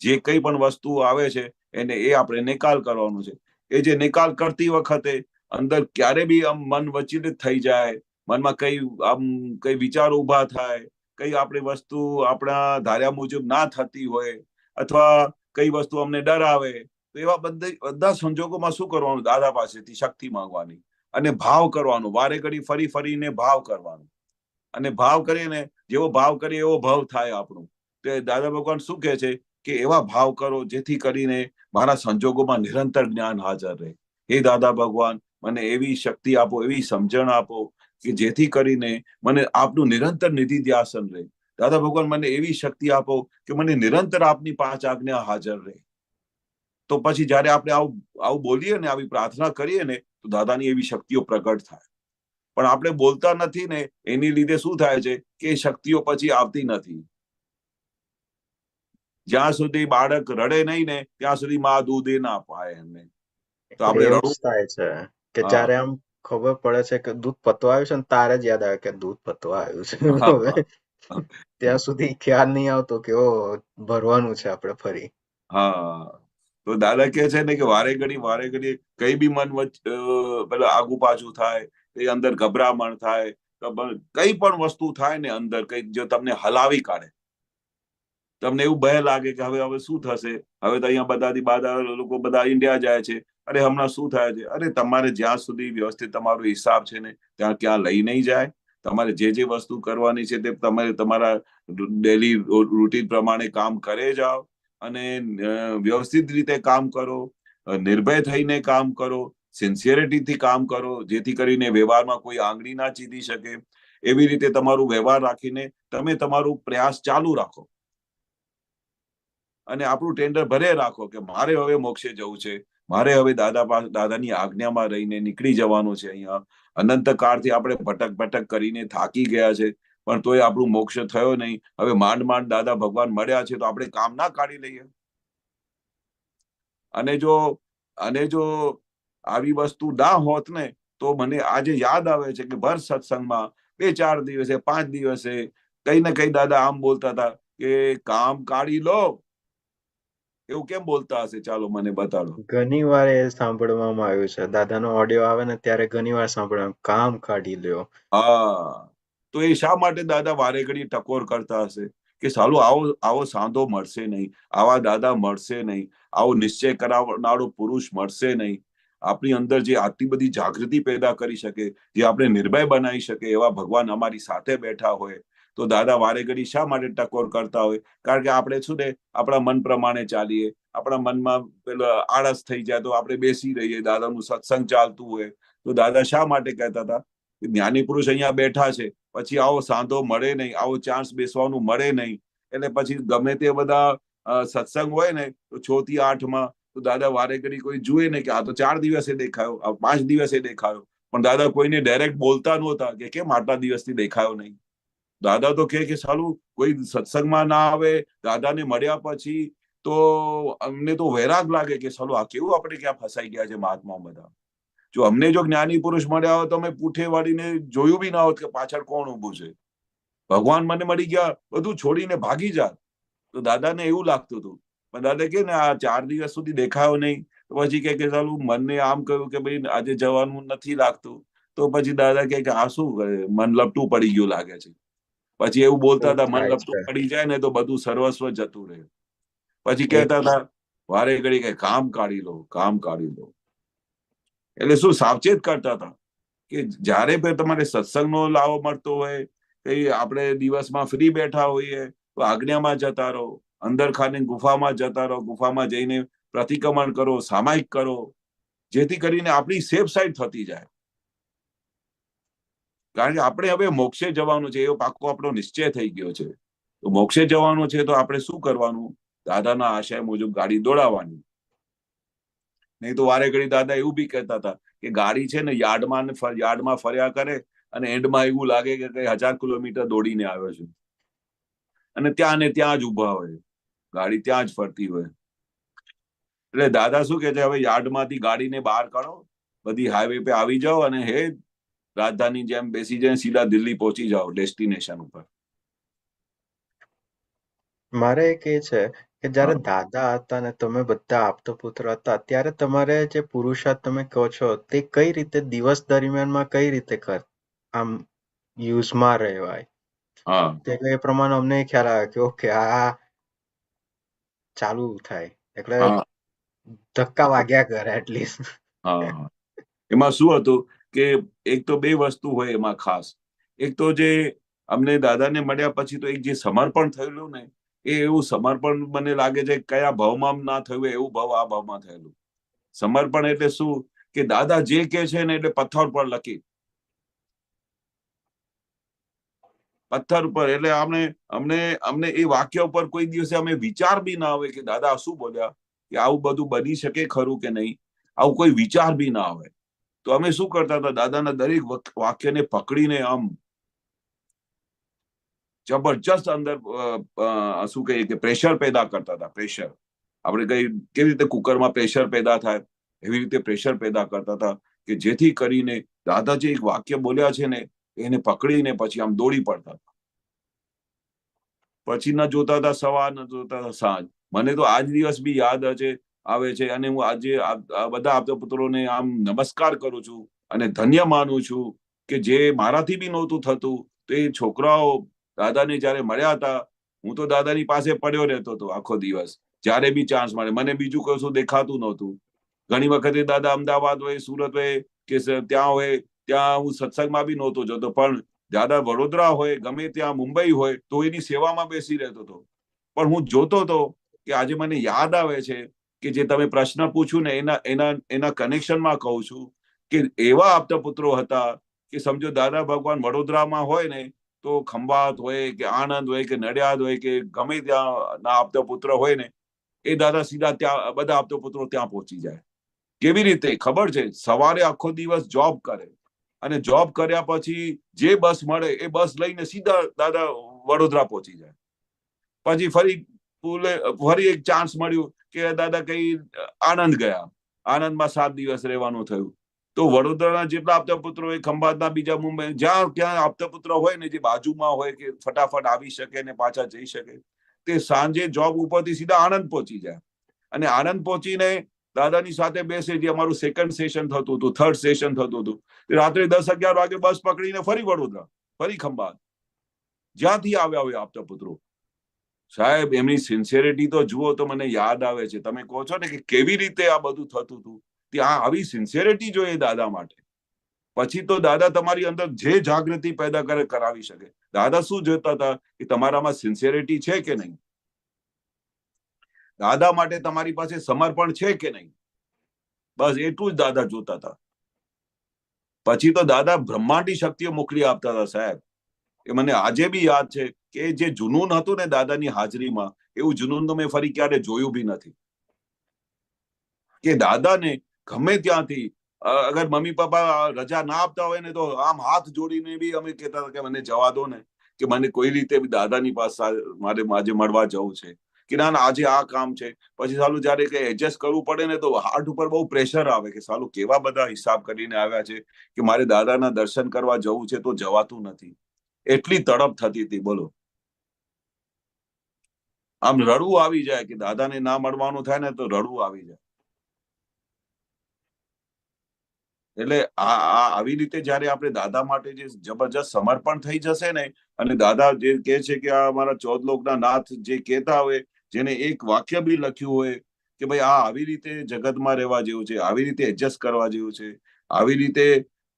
જે કઈ પણ વસ્તુ આવે છે એને એ આપણે નિકાલ કરવાનો છે. એ જે નિકાલ કરતી વખતે અંદર ક્યારે બી આમ મન વિચલિત થઈ જાય, મનમાં કઈ વિચારો ઉભા થાય, કઈ આપણી વસ્તુ આપણા ધાર્યા મુજબ ના થતી હોય, અથવા કઈ વસ્તુ અમને ડરાવે, તો એવા બધા સંજોગોમાં શું કરવાનું? દાદા પાસેથી શક્તિ માંગવાની અને ભાવ કરવાનો. વારે ઘડી ફરીને ભાવ કરવાનો. અને ભાવ કરીને જેવો ભાવ કરીએ એવો ભાવ થાય આપણું. તો દાદા ભગવાન શું કહે છે કે એવા ભાવ કરો જેથી કરીને મારા સંજોગોમાં નિરંતર જ્ઞાન હાજર રહે. હે દાદા ભગવાન, મને એવી શક્તિ આપો, એવી સમજણ આપો કે જેથી કરીને મને આપનું નિરંતર નિધિધ્યાસન રહે. દાદા ભગવાન, મને એવી શક્તિ આપો કે મને નિરંતર આપની 5 આજ્ઞા હાજર રહે. તો પછી જયારે આપણે આવું બોલીએ ને, આવી પ્રાર્થના કરીએ ને, તો દાદાની એવી શક્તિઓ પ્રગટ થાય. પણ આપણે બોલતા નથી ને, એની લીધે શું થાય છે કે એ શક્તિઓ પછી આવતી નથી. જ્યાં સુધી બાળક રડે નહીં ને ત્યાં સુધી માં દૂધ ના પાય એમને. તો આપણે એવું રડવું. જ થાય છે કે હા. જ્યારે આમ ખબર પડે છે કે દૂધ પતવા આવ્યું છે ને, તારે જ યાદ આવે કે દૂધ પતવા આવ્યું છે. હવે ત્યાં સુધી ખ્યાલ નહીં આવતો કે ઓ ભરવાનું છે આપણે ફરી. હા, તો દાદા કહે છે ને કે વારે ઘડી કઈ બી મન પેલા આગુ પાછું થાય, કઈ અંદર ગભરામણ થાય, કઈ પણ વસ્તુ થાય ને અંદર કઈ જો તમને હલાવી કાઢે, તમને એવું ભય લાગે કે હવે શું થશે, હવે તો અહીંયા લોકો બધા ઇન્ડિયા જાય છે, અરે હમણાં શું થાય છે? અરે તમારે જ્યાં સુધી વ્યવસ્થિત તમારો હિસાબ છે ને ત્યાં ક્યાં લઈ નહીં જાય. તમારે જે વસ્તુ કરવાની છે તે તમે તમારા ડેલી રૂટીન પ્રમાણે કામ કરે જાઓ. અને વ્યવસ્થિત રીતે કામ કરો, નિર્ભય થઈને કામ કરો, સિન્સિયરિટીથી કામ કરો, જેથી કરીને વ્યવહારમાં કોઈ આંગળી ના ચીંધી શકે. એવી રીતે તમારું વ્યવહાર રાખીને તમે તમારું પ્રયાસ ચાલુ રાખો અને આપણું ટેન્ડર ભરે રાખો કે મારે હવે મોક્ષે જવું છે, મારે હવે દાદાની આજ્ઞામાં રહીને નીકળી જવાનું છે. અહીંયા અનંત કાળથી આપણે ભટક કરીને થાકી ગયા છે, પણ તોય આપણું મોક્ષ થયો નહીં. હવે માંડ દાદા ભગવાન મળ્યા છે, તો આપણે કામ ના કાઢી લઈએ. અને જો આવી વસ્તુ ના હોત ને, તો મને આજે યાદ આવે છે કે ભર સત્સંગમાં 2-4 દિવસે 5 દિવસે કઈ ને કઈ દાદા આમ બોલતા હતા કે કામ કાઢી લો. એવું કેમ બોલતા હશે? ચાલો મને બતાડો. ઘણી વાર એ સાંભળવામાં આવ્યું છે, દાદાનો ઓડિયો આવે ને ત્યારે ઘણી વાર સાંભળવાનું કામ કાઢી લ્યો. હા, તો એ શા માટે દાદા વારે ઘડી ટકોર કરતા હશે કે સાલું આવો સાંધો મળશે નહીં, આવા દાદા મળશે નહીં, આવો નિશ્ચય કરાવનારો પુરુષ મળશે નહીં. આપણી અંદર જે આટલી બધી જાગૃતિ પેદા કરી શકે, જે આપણે નિર્ભય બનાવી શકે, એવા ભગવાન અમારી સાથે બેઠા હોય, તો દાદા વારે ઘડી શા માટે ટકોર કરતા હોય? કારણ કે આપણે શું ને, આપણા મન પ્રમાણે ચાલીએ, આપણા મનમાં પેલો આળસ થઈ જાય તો આપણે બેસી રહીએ. દાદાનું સત્સંગ ચાલતું હોય તો દાદા શા માટે કહેતા હતા જ્ઞાની પુરુષ અહીંયા બેઠા છે, પછી આવો સાંધો મળે નહીં, આવો ચાન્સ બેસવાનું મળે નહીં, એટલે પછી ગમે તે બધા સત્સંગ હોય ને તો 6 થી 8 તો દાદા વારે ઘડી કોઈ જુએ ને કે આ તો 4 દિવસે દેખાયો, આ 5 દિવસે દેખાયો, પણ દાદા કોઈને ડાયરેક્ટ બોલતા નહોતા કે કેમ આટલા દિવસથી દેખાયો નહીં. દાદા તો કે સાલું કોઈ સત્સંગમાં ના આવે, દાદાને મળ્યા પછી તો અમને તો વૈરાગ લાગે કે સાલું આ કેવું આપણે ક્યાં ફસાઈ ગયા છે મહાત્મા બધા. જો અમને જો જ્ઞાની પુરુષ મળ્યા હોત તો અમે પૂઠે વાળીને જોયું બી ના હોત કે પાછળ કોણ ઊભું છે. ભગવાન મને મળી ગયા, બધું છોડીને ભાગી જાત. તો દાદાને એવું લાગતું હતું. પણ દાદા કે ને આ 4 દિવસ સુધી દેખાયો નહીં, તો પછી કે ચાલું મનને આમ કહ્યું કે ભાઈ આજે જવાનું નથી લાગતું. તો પછી દાદા કે આ શું મન લપટું પડી ગયું લાગે છે. પછી એવું બોલતા હતા મન લપટું પડી જાય ને તો બધું સર્વસ્વ જતું રહે. પછી કહેતા હતા વારે ઘડી કે કામ કાઢી લો, કામ કાઢી લો. એટલે શું સાવચેત કરતા હતા કે જયારે પણ તમારે સત્સંગનો લાવો મળતો હોય, કઈ આપણે દિવસમાં ફ્રી બેઠા હોઈએ તો આજ્ઞામાં જતા રહો, અંદર ખાને ગુફામાં જતા રહો, ગુફામાં જઈને પ્રતિક્રમણ કરો, સામાયિક કરો, જેથી કરીને આપણી સેફ સાઈડ થતી જાય. કારણ કે આપણે હવે મોક્ષે જવાનું છે, એવો પાકો આપણો નિશ્ચય થઈ ગયો છે. તો મોક્ષે જવાનું છે તો આપણે શું કરવાનું? દાદાના આશય મુજબ ગાડી દોડાવવાની. નહીં તો વારે ઘડી દાદા એવું બી કહેતા હતા કે ગાડી છે ને યાર્ડમાં ફર્યા કરે અને એન્ડમાં એવું લાગે કે કઈ 1000 કિલોમીટર દોડીને આવ્યો છે, અને ત્યાં ને ત્યાં જ ઉભા હોય, ગાડી ત્યાં જ ફરતી હોય. એટલે દાદા શું કે છે, હવે યાર્ડમાંથી ગાડીને બહાર કાઢો, બધી હાઈવે પે આવી જાઓ અને હે રાજધાની જેમ બેસી જાય, સીધા દિલ્હી પહોંચી જાઓ ડેસ્ટિનેશન ઉપર. મારે એક એ છે કે જયારે દાદા હતા ને તમે બધા આપતો પુત્ર હતા, ત્યારે તમારે જે પુરુષાર્થ તમે કહો છો તે કઈ રીતે દિવસ દરમિયાનમાં કઈ રીતે આમ યુઝમાં રહેવાય? તે એ પ્રમાણે અમને ખ્યાલ આવે કે ઓકે આ ચાલુ થાય એટલે ધક્કા વાગ્યા કરે એટલીસ્ટ. એમાં શું હતું કે એક તો 2 વસ્તુ હોય એમાં ખાસ. એક તો જે અમને દાદાને મળ્યા પછી તો એક જે સમર્પણ થયેલું ને, એ એવું સમર્પણ મને લાગે છે કયા ભાવમાં ના થયું એવું ભાવ આ ભાવમાં થયેલું. સમર્પણ એટલે શું કે દાદા જે કે છે ને એટલે પથ્થર પર લખી, પથ્થર ઉપર, એટલે અમને એ વાક્ય ઉપર કોઈ દિવસે અમે વિચાર બી ના આવે કે દાદા શું બોલ્યા, કે આવું બધું બની શકે ખરું કે નહીં, આવું કોઈ વિચાર બી ના આવે. તો અમે શું કરતા હતા, દાદાના દરેક વાક્યને પકડીને આમ જબરજસ્ત અંદર શું કહીએ કે પ્રેશર પેદા કરતા હતા. પ્રેશર આપણે કેવી રીતે કુકરમાં પ્રેશર પેદા થાય, એવી રીતે પ્રેશર પેદા કરતા હતા કે જેથી કરીને દાદા જે એક વાક્ય બોલ્યા છે ને એને પકડીને પછી આમ દોડી પડતા હતા. પછી ન જોતા હતા સવાર, ન જોતા હતા સાંજ. મને તો આજ દિવસ બી યાદ આવે છે, અને હું આજે બધા આપતા પુત્રોને આમ નમસ્કાર કરું છું અને ધન્ય માનું છું કે જે મારાથી બી નહોતું થતું, તો એ છોકરાઓ દાદાને જયારે મળ્યા હતા, હું તો દાદાની પાસે પડ્યો રહેતો હતો આખો દિવસ, જયારે બી ચાન્સ મળે. મને બીજું કશું દેખાતું નહોતું. ઘણી વખતે દાદા અમદાવાદ હોય, સુરત હોય કે ત્યાં હોય, ત્યાં હું સત્સંગમાં બી નહોતો જતો, પણ દાદા વડોદરા હોય, ગમે ત્યાં મુંબઈ હોય, તો એની સેવામાં બેસી રહેતો હતો. પણ હું જોતો હતો કે આજે મને યાદ આવે છે કે જે તમે પ્રશ્ન પૂછ્યું ને એના કનેક્શનમાં કહું છું કે એવા આપતા પુત્રો હતા કે સમજો દાદા ભગવાન વડોદરામાં હોય ને તો ખંભાત હોય કે આણંદ હોય કે નડિયાદ હોય કે ગમે ત્યાં ના આપતા પુત્ર હોય ને એ દાદા સીધા ત્યાં બધા આપતા પુત્રો ત્યાં પહોંચી જાય. કેવી રીતે ખબર છે? સવારે આખો દિવસ જોબ કરે અને જોબ કર્યા પછી જે બસ મળે એ બસ લઈને સીધા દાદા વડોદરા પહોંચી જાય. પછી ફરી એક ચાન્સ મળ્યું કે દાદા કઈ આણંદ ગયા, આણંદમાં 7 દિવસ રહેવાનું થયું. તો વડોદરાના જેટલા આપતા પુત્રો હોય, ખંભાતના, બીજા મુંબઈ, જ્યાં ક્યાં આપતા પુત્ર હોય ને જે બાજુમાં હોય કે ફટાફટ આવી શકે ને પાછા જઈ શકે, તે સાંજે જોબ ઉપરથી સીધા આણંદ પહોંચી જાય અને આણંદ પહોંચીને દાદાની સાથે બેસે. જે અમારું સેકન્ડ સેશન થતું હતું, થર્ડ સેશન થતું હતું, રાત્રે 10-11 વાગે બસ પકડીને ફરી વડોદરા, ફરી ખંભાત, જ્યાંથી આવ્યા હોય આપતા પુત્રો. સાહેબ એમની સિન્સિયરિટી તો જુઓ તો મને યાદ આવે છે. તમે કહો છો ને કે કેવી રીતે આ બધું થતું હતું, ત્યાં આવી સિન્સિયરિટી જોઈએ દાદા માટે. પછી તો દાદા તમારી અંદર જે જાગૃતિ પેદા કરાવી શકે. દાદા શું જોતા હતા કે તમારામાં સિન્સિયરિટી છે કે નહીં, દાદા માટે તમારી પાસે સમર્પણ છે કે નહીં, બસ એટલું જ દાદા જોતા હતા. પછી તો દાદા બ્રહ્માંડી શક્તિઓ મોકલી આપતા હતા સાહેબ. એ મને આજે બી યાદ છે કે જે જુનૂન હતું ને દાદાની હાજરીમાં, એવું જુનૂન તો મેં ફરી ક્યારે જોયું બી નથી. કે દાદાને ગમે ત્યાંથી અગર મમ્મી પપ્પા રજા ના આપતા હોય ને તો આમ હાથ જોડીને બી અમે કહેતા હતા કે મને જવા દો ને, કે મને કોઈ રીતે બી દાદાની પાસે મારે આજે મળવા જવું છે, કે ના આજે આ કામ છે. પછી સાલું જયારે કઈ એડજસ્ટ કરવું પડે ને તો હાર્ટ ઉપર બહુ પ્રેશર આવે કે સાલું કેવા બધા હિસાબ કરીને આવ્યા છે કે મારે દાદાના દર્શન કરવા જવું છે તો જવાતું નથી. એટલી તડપ થતી હતી બોલો. આમ રડવું આવી જાય કે દાદાને ના મળવાનું થાય ને તો રડવું આવી જાય. એટલે આવી રીતે જયારે આપણે દાદા માટે જે જબરજસ્ત સમર્પણ થઈ જશે ને, અને દાદા જે કે છે કે આ અમારા 14 લોકના નાથ જે કહેતા હોય, જેને એક વાક્ય બી લખ્યું હોય કે ભાઈ આ આવી રીતે જગતમાં રહેવા જેવું છે, આવી રીતે એડજસ્ટ કરવા જેવું છે, આવી રીતે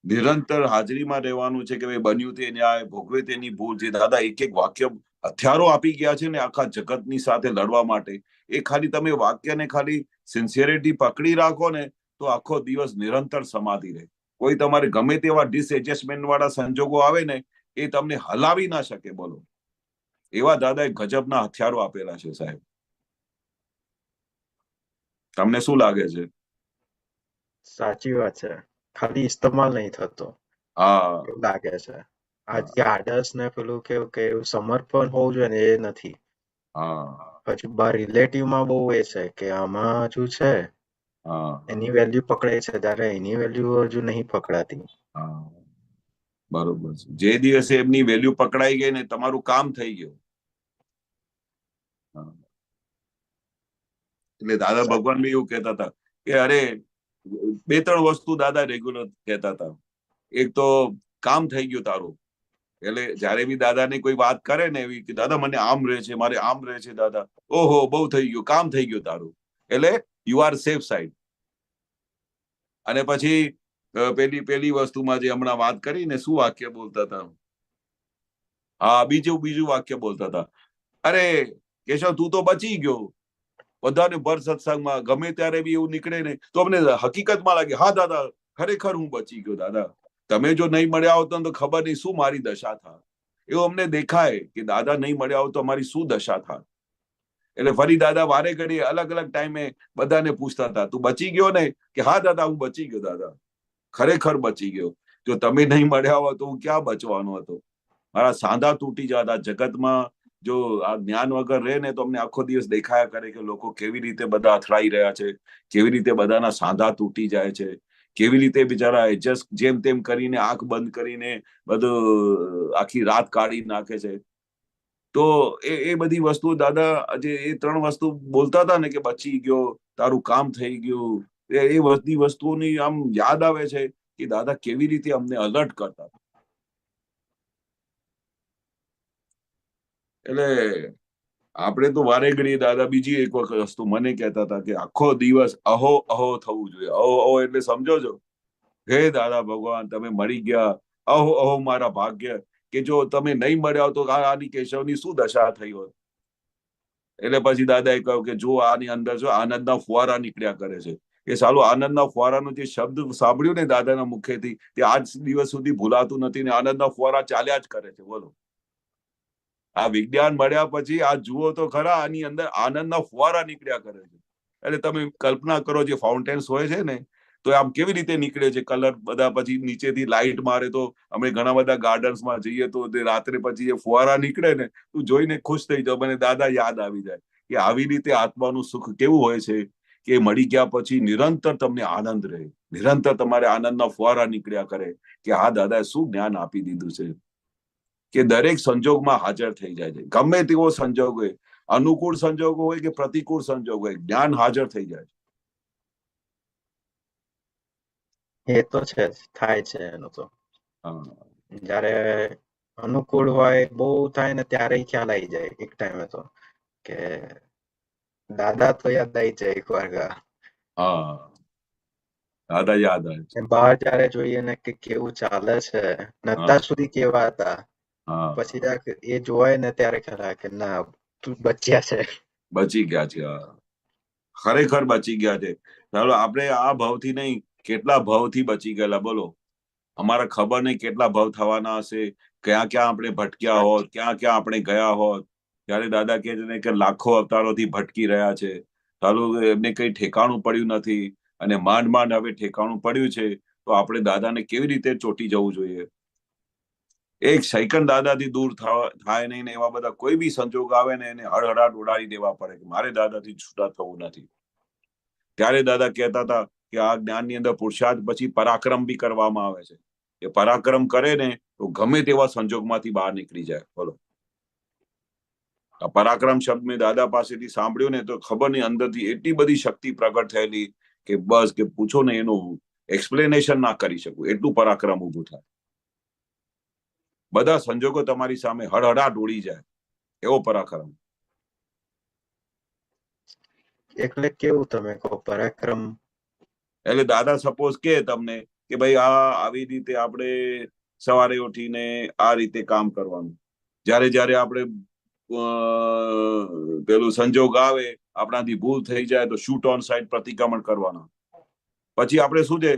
નિરંતર હાજરીમાં રહેવાનું છે કે ભાઈ બન્યું તે ન્યાય, ભોગવે તેની ભૂલ, જે દાદા એક વાક્ય હથિયારો આપી ગયા છે ને આખા જગતની સાથે લડવા માટે, એ ખાલી તમે વાક્યને ખાલી સિન્સિયરિટી પકડી રાખો ને તો આખો દિવસ નિરંતર સમાધિ રહે. કોઈ તમારે ગમે તેવા ડિસએડજસ્ટમેન્ટ વાળા સંજોગો આવે ને એ તમને હલાવી ના શકે બોલો. એવા દાદાએ ગજબના હથિયારો આપેલા છે સાહેબ. તમને શું લાગે છે? સાચી વાત છે. ખાલી ઇસ્તેમાલ નહીં થતો, હા એવું લાગે છે. આજે આદર્શ ને પેલું કેવું કે એવું સમર્પણ હોવું જોઈએ ને એ નથી. હા પછી બાર રિલેટિવ માં બહુ એ છે કે આમાં હજુ છે, હા એની વેલ્યુ પકડે છે, ત્યારે એની વેલ્યુ હજુ નહીં પકડાતી. હા બરોબર છે. જે દિવસે એમની વેલ્યુ પકડાઈ ગઈ ને તમારું કામ થઈ ગયું. એટલે દાદા ભગવાન બી એવું કહેતા હતા કે અરે 2-3 વસ્તુ દાદા રેગ્યુલર કહેતા હતા. એક તો કામ થઈ ગયું તારું. એટલે જયારે બી દાદાને કોઈ વાત કરે ને એવી કે દાદા મને આમ રહે છે, મારે આમ રહે છે દાદા, ઓહો બહુ થઈ ગયું, કામ થઈ ગયું તારું, એટલે યુ આર સેફ સાઈડ. અને પછી પેલી વસ્તુમાં જે હમણાં વાત કરી ને, શું વાક્ય બોલતા હતા? હા બીજું વાક્ય બોલતા હતા, અરે કેશવ તું તો બચી ગયો. બધાને ભર સત્સંગમાં ગમે ત્યારે બી એવું નીકળે ને તો અમને હકીકતમાં લાગે હા દાદા ખરેખર હું બચી ગયો. દાદા તમે જો નહીં મળ્યા હોત તો ખબર નહીં શું મારી દશા થાય. એવું અમને દેખાય કે દાદા નહીં મળ્યા હોત તો અમારી શું દશા થાય. એટલે ફરી દાદા વારે ઘડીએ અલગ અલગ ટાઈમે બધાને પૂછતા હતા તું બચી ગયો ને? કે હા દાદા હું બચી ગયો દાદા, ખરેખર બચી ગયો. જો તમે નહીં મળ્યા હોત તો હું ક્યાં બચવાનો હતો. મારા સાંધા તૂટી જતા. જગતમાં જો આ જ્ઞાન વગર રહે ને તો અમને આખો દિવસ દેખાયા કરે કે લોકો કેવી રીતે બધા અથડાઈ રહ્યા છે, કેવી રીતે બધાના સાંધા તૂટી જાય છે, કેવી રીતે બિચારા એડજસ્ટ જેમ તેમ કરીને આંખ બંધ કરીને બધું આખી રાત કાઢી નાખે છે. તો એ બધી વસ્તુ દાદા જે એ 3 વસ્તુ બોલતા હતા ને કે બચી ગયો, તારું કામ થઈ ગયું, એ બધી વસ્તુઓની આમ યાદ આવે છે કે દાદા કેવી રીતે અમને અલર્ટ કરતા. એટલે આપણે તો વારે ઘડી દાદા બીજી એક વસ્તુ મને કહેતા હતા કે આખો દિવસ અહો અહો થવું જોઈએ. અહો અહો એટલે સમજો છો, હે દાદા ભગવાન તમે મળી ગયા, અહો અહો મારા ભાગ્ય, કે જો તમે નહીં મળ્યા તો આની કેશવની શું દશા થઈ હોત. એટલે પછી દાદાએ કહ્યું કે જો આની અંદર જો આનંદના ફુવારા નીકળ્યા કરે છે. એ સાલું આનંદના ફુવારાનો જે શબ્દ સાંભળ્યું ને દાદાના મુખેથી તે આજ દિવસ સુધી ભૂલાતું નથી ને આનંદના ફુવારા ચાલ્યા જ કરે છે. બોલો, આ વિજ્ઞાન મળ્યા પછી આ જુઓ તો ખરા, આની અંદર આનંદના ફુવારા નીકળ્યા કરે છે. એટલે તમે કલ્પના કરો, જે ફાઉન્ટેન્સ હોય છે ને, તો આમ કેવી રીતે નીકળે છે કલર બધા, પછી નીચેથી લાઇટ મારે. તો અમે ઘણા બધા ગાર્ડન્સમાં જઈએ તો રાત્રે પછી એ ફુવારા નીકળે ને, તું જોઈને ખુશ થઈ જાવ. મને દાદા યાદ આવી જાય કે આવી રીતે આત્માનું સુખ કેવું હોય છે કે મળી ગયા પછી નિરંતર તમને આનંદ રહે, નિરંતર તમારે આનંદના ફુવારા નીકળ્યા કરે કે હા દાદાએ શું જ્ઞાન આપી દીધું છે કે દરેક સંજોગમાં હાજર થઈ જાય છે. ગમે તેવો સંજોગ હોય, અનુકૂળ સંજોગ હોય કે પ્રતિકૂળ સંજોગ હોય, જ્ઞાન હાજર થઈ જાય છે. એ તો છે જ, થાય છે એનું તો. હા, જયારે અનુકૂળ હોય, બહુ થાય ને ત્યારે ખ્યાલ આવી જાય એક ટાઈમે તો કે દાદા તો યાદ આવી જાય એક વાર. હા, દાદા યાદ આવે છે. બહાર જયારે જોઈએ ને કે કેવું ચાલે છે, નતા સુધી કેવા હતા, હા, પછી એ જોવાય ને ત્યારે ખરા કે ના, તું બચ્યા છે, બચી ગયા છે. ખરેખર બચી ગયા છે. ચાલો, આપણે આ ભાવથી નહીં, કેટલા ભાવથી બચી ગયેલા. બોલો, અમારા ખબર નહીં કેટલા ભાવ થવાના હશે, ક્યાં ક્યાં આપણે ભટક્યા હોત, ક્યાં ક્યાં આપણે ગયા હોત. ત્યારે દાદા કહે છે ને કે લાખો અવતારોથી ભટકી રહ્યા છે. ચાલો, એમને કઈ ઠેકાણું પડ્યું નથી, અને માંડ માંડ હવે ઠેકાણું પડ્યું છે. તો આપણે દાદાને કેવી રીતે ચોટી જવું જોઈએ? એક સેકન્ડ દાદાથી દૂર થાય નહીં ને એવા બધા કોઈ બી સંજોગ આવે ને એને હળહળાટ ઉડાડી દેવા પડે કે મારે દાદાથી છૂટા થવું નથી. ત્યારે દાદા કહેતા હતા કે આ જ્ઞાનની અંદર પુરુષાર્થ પછી પરાક્રમ બી કરવામાં આવે છે. એ પરાક્રમ કરે ને તો ગમે તેવા સંજોગમાંથી બહાર નીકળી જાય. બોલો, આ પરાક્રમ શબ્દ મેં દાદા પાસેથી સાંભળ્યું ને તો ખબર નહીં, અંદરથી એટલી બધી શક્તિ પ્રગટ થયેલી કે બસ કે પૂછો ને, એનું એક્સપ્લેનેશન ના કરી શકું, એટલું પરાક્રમ ઊભું થાય. બધા સંજોગો તમારી સામે હળહળાટ ઉડી જાય, એવો પરાક્રમ. એટલે કેવું તમે કહો પરાક્રમ? એટલે દાદા સપોઝ કે તમને કે ભાઈ આવી રીતે આપણે સવારે ઉઠીને આ રીતે કામ કરવાનું. જ્યારે જ્યારે આપણે પેલું સંજોગ આવે, આપણાથી ભૂલ થઈ જાય તો શૂટ ઓન સાઇડ પ્રતિક્રમણ કરવાના. પછી આપણે શું છે,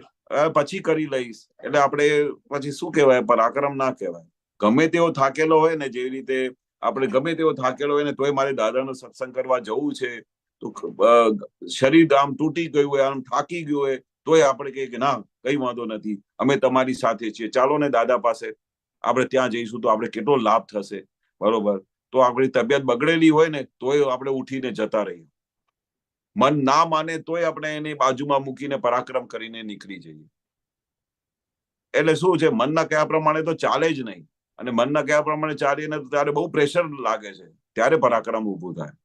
પછી કરી લઈશ, એટલે આપણે પછી શું કહેવાય, પરાક્રમ ના કહેવાય. ગમે તેવો થાકેલો હોય ને, જેવી રીતે આપણે ગમે તેવો થાકેલો હોય ને તોય મારે દાદાનો સત્સંગ કરવા જવું છે, તો શરીર આમ તૂટી ગયું હોય, આમ થાકી ગયું હોય, તોય આપણે કહીએ કે ના, કઈ વાંધો નથી, અમે તમારી સાથે છીએ, ચાલો ને દાદા પાસે, આપણે ત્યાં જઈશું તો આપણે કેટલો લાભ થશે. બરોબર, તો આપણી તબિયત બગડેલી હોય ને તોય આપણે ઉઠીને જતા રહીએ. મન ના માને તોય આપણે એની બાજુમાં મૂકીને પરાક્રમ કરીને નીકળી જઈએ. એટલે શું છે, મનના કયા પ્રમાણે તો ચાલે જ નહીં, અને મનના કયા પ્રમાણે ચાલીને ત્યારે બહુ પ્રેશર લાગે છે, ત્યારે પરાક્રમ ઊભું થાય.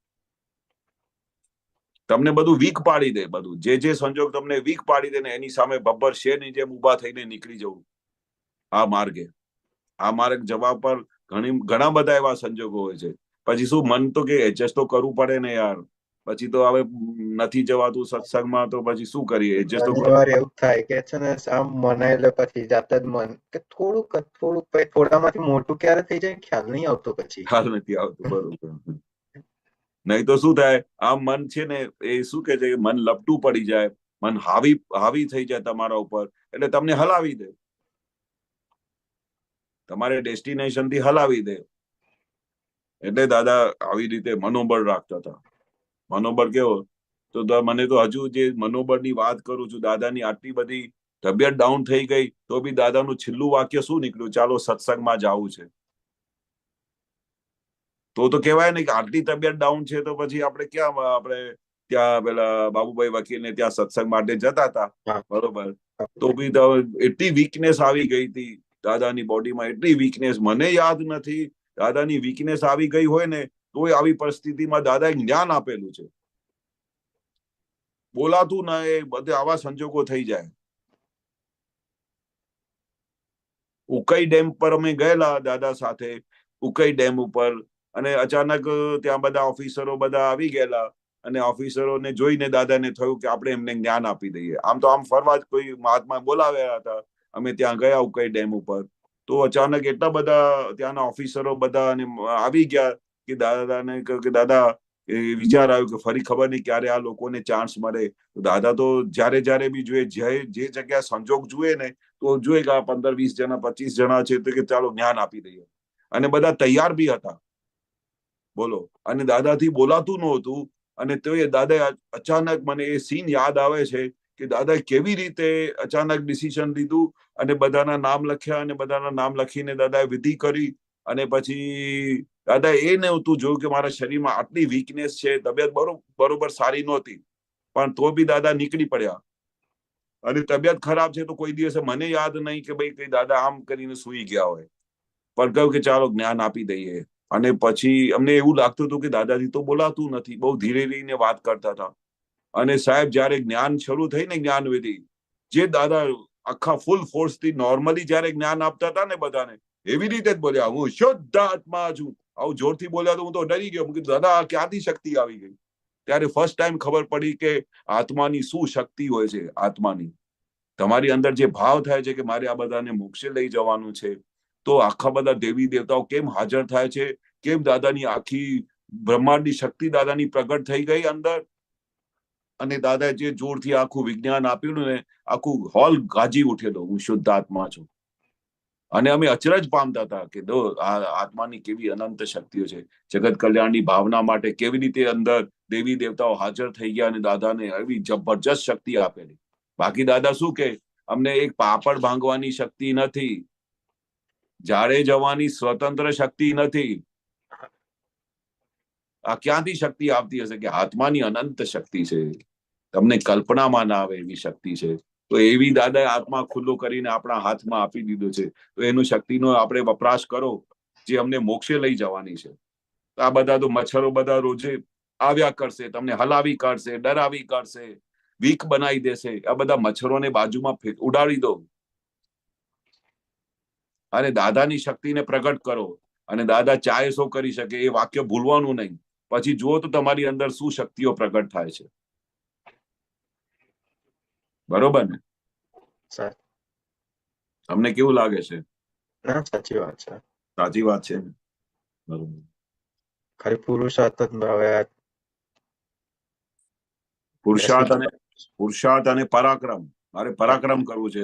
તમને બધું વીક પાડી દે, બધું જે સંજોગ તમને વીક પાડી દે ને એની સામે બબ્બર શેરની જેમ ઉભા થઈને નીકળી જવું આ માર્ગે. આ માર્ગ જવા પર ઘણા બધા એવા સંજોગો હોય છે. પછી શું, મન તો કે એડજસ્ટ તો કરવું પડે ને યાર, પછી તો હવે નથી જવાતું સત્સંગમાં, તો પછી શું કરીએ, એડજસ્ટ તો ઘણી વાર એવું થાય કે છે ને, આમ મનાય લે પછી જાત જ મન કે થોડુંક થોડામાંથી મોટું ક્યારે થઈ જાય ખ્યાલ નહીં આવતો, પછી ખ્યાલ નથી આવતો. બરોબર. નહીં તો શું થાય, આ મન છે ને એ શું કે છે, મન લપટું પડી જાય, મન હાવી થઈ જાય તમારા ઉપર, એટલે તમને હલાવી દે, તમારે ડેસ્ટિનેશન થી હલાવી દે. એટલે દાદા આવી રીતે મનોબળ રાખતા હતા. મનોબળ કેવો, તો મને તો હજુ જે મનોબળની વાત કરું છું, દાદાની આટલી બધી તબિયત ડાઉન થઈ ગઈ તો બી દાદાનું છેલ્લું વાક્ય શું નીકળ્યું, ચાલો સત્સંગમાં જવું છે. તો કહેવાય ને કે આટલી તબિયત ડાઉન છે તો પછી આપણે ત્યાં પેલા બાબુભાઈ વકીલને ત્યાં સત્સંગ માટે જતા હતા. બરોબર, તો બી એટલી વીકનેસ આવી ગઈ હતી દાદાની બોડીમાં, એટલી વીકનેસ, મને યાદ નથી દાદાની વીકનેસ આવી ગઈ હોય ને તોય આવી પરિસ્થિતિમાં દાદાએ જ્ઞાન આપેલું છે. બોલાતું ના, એ બધે આવા સંજોગો થઈ જાય. ઉકાઈ ડેમ પર અમે ગયેલા દાદા સાથે, ઉકાઈ ડેમ ઉપર, અને અચાનક ત્યાં બધા ઓફિસરો બધા આવી ગયેલા, અને ઓફિસરોને જોઈને દાદાને થયું કે આપણે એમને જ્ઞાન આપી દઈએ. આમ તો આમ ફરવા જ કોઈ મહાત્મા બોલાવ્યા હતા, અમે ત્યાં ગયા ઉકાઈ ડેમ ઉપર, તો અચાનક એટલા બધા ત્યાંના ઓફિસરો બધા આવી ગયા કે દાદાને કહ્યું કે દાદા એ વિચાર આવ્યો કે ફરી ખબર નહીં ક્યારે આ લોકોને ચાન્સ મળે. તો દાદા તો જ્યારે બી જોઈએ, જે જગ્યા સંજોગ જોઈએ ને તો જોઈએ કે આ 15-20 જણા 25 જણા છે તો કે ચાલો જ્ઞાન આપી દઈએ, અને બધા તૈયાર બી હતા. બોલો. અને દાદાથી બોલાતું નહોતું, અને તો એ દાદા અચાનક, મને એ સીન યાદ આવે છે કે દાદાએ કેવી રીતે અચાનક ડિસિઝન લીધું અને બધાના નામ લખ્યા, અને બધાના નામ લખીને દાદાએ વિધિ કરી. અને પછી દાદા એ નહોતું જોયું કે મારા શરીરમાં આટલી વીકનેસ છે, તબિયત બરોબર સારી નહોતી, પણ તો બી દાદા નીકળી પડ્યા. અને તબિયત ખરાબ છે તો કોઈ દિવસે મને યાદ નહીં કે ભાઈ કઈ દાદા આમ કરીને સુઈ ગયા હોય, પણ કહ્યું કે ચાલો જ્ઞાન આપી દઈએ. અને પછી અમને એવું લાગતું હતું કે દાદાજી તો બોલાતું નથી, બહુ ધીરે રહીને વાત કરતા હતા. અને સાહેબ જયારે જ્ઞાન શરૂ થઈ ને, જ્ઞાન વિધિ, જે દાદા આખા ફૂલ ફોર્સ થી નોર્મલી જયારે જ્ઞાન આપતા હતા ને બધાને, એવી રીતે જ બોલ્યા, હું શુદ્ધ આત્મા છું. આવું જોરથી બોલ્યા તો હું તો ડરી ગયો. કીધું દાદા ક્યાંથી શક્તિ આવી ગઈ? ત્યારે ફર્સ્ટ ટાઈમ ખબર પડી કે આત્માની શું શક્તિ હોય છે. આત્માની તમારી અંદર જે ભાવ થાય છે કે મારે આ બધાને મોક્ષે લઈ જવાનું છે, તો આખા બધા દેવી દેવતાઓ કેમ હાજર થાય છે, કેમ દાદાની આખી બ્રહ્માંડની શક્તિ દાદાની પ્રગટ થઈ ગઈ અંદર. અને દાદાએ જે જોરથી આખું વિજ્ઞાન આપ્યું ને, આખું હોલ ગાજી ઉઠેલો, હું શુદ્ધ આત્મા છું. અને અમે અચરજ પામતા હતા કે આ આત્માની કેવી અનંત શક્તિઓ છે. જગત કલ્યાણની ભાવના માટે કેવી રીતે અંદર દેવી દેવતાઓ હાજર થઈ ગયા અને દાદાને એવી જબરજસ્ત શક્તિ આપેલી. બાકી દાદા શું કે અમને એક પાપડ ભાંગવાની શક્તિ નથી, જાડે જવાની સ્વતંત્ર શક્તિ નથી. આ ક્યાંથી શક્તિ આવતી હશે? કે આત્માની અનંત શક્તિ છે, તમને કલ્પનામાં ના આવે એવી શક્તિ છે. તો એવી દાદાએ આત્મા ખુલ્લો કરીને આપણા હાથમાં આપી દીધો છે. તો એનું શક્તિનો આપણે વપરાશ કરો, જે અમને મોક્ષે લઈ જવાની છે. આ બધા તો મચ્છરો બધા રોજે આવ્યા કરશે, તમને હલાવી કાઢશે, ડરાવી કાઢશે, વીક બનાવી દેશે. આ બધા મચ્છરોને બાજુમાં ઉડાડી દો અને દાદાની શક્તિને પ્રગટ કરો. અને દાદા ચાહે શું કરી શકે, એ વાક્ય ભૂલવાનું નહીં. પછી જુઓ તો તમારી અંદર શું શક્તિઓ પ્રગટ થાય છે. બરોબર ને? તમને કેવું લાગે છે? ના, સાચી વાત છે. સાચી વાત છે ને? બરોબર. ખાલી પુરુષાર્થ અને પરાક્રમ. મારે પરાક્રમ કરવું છે.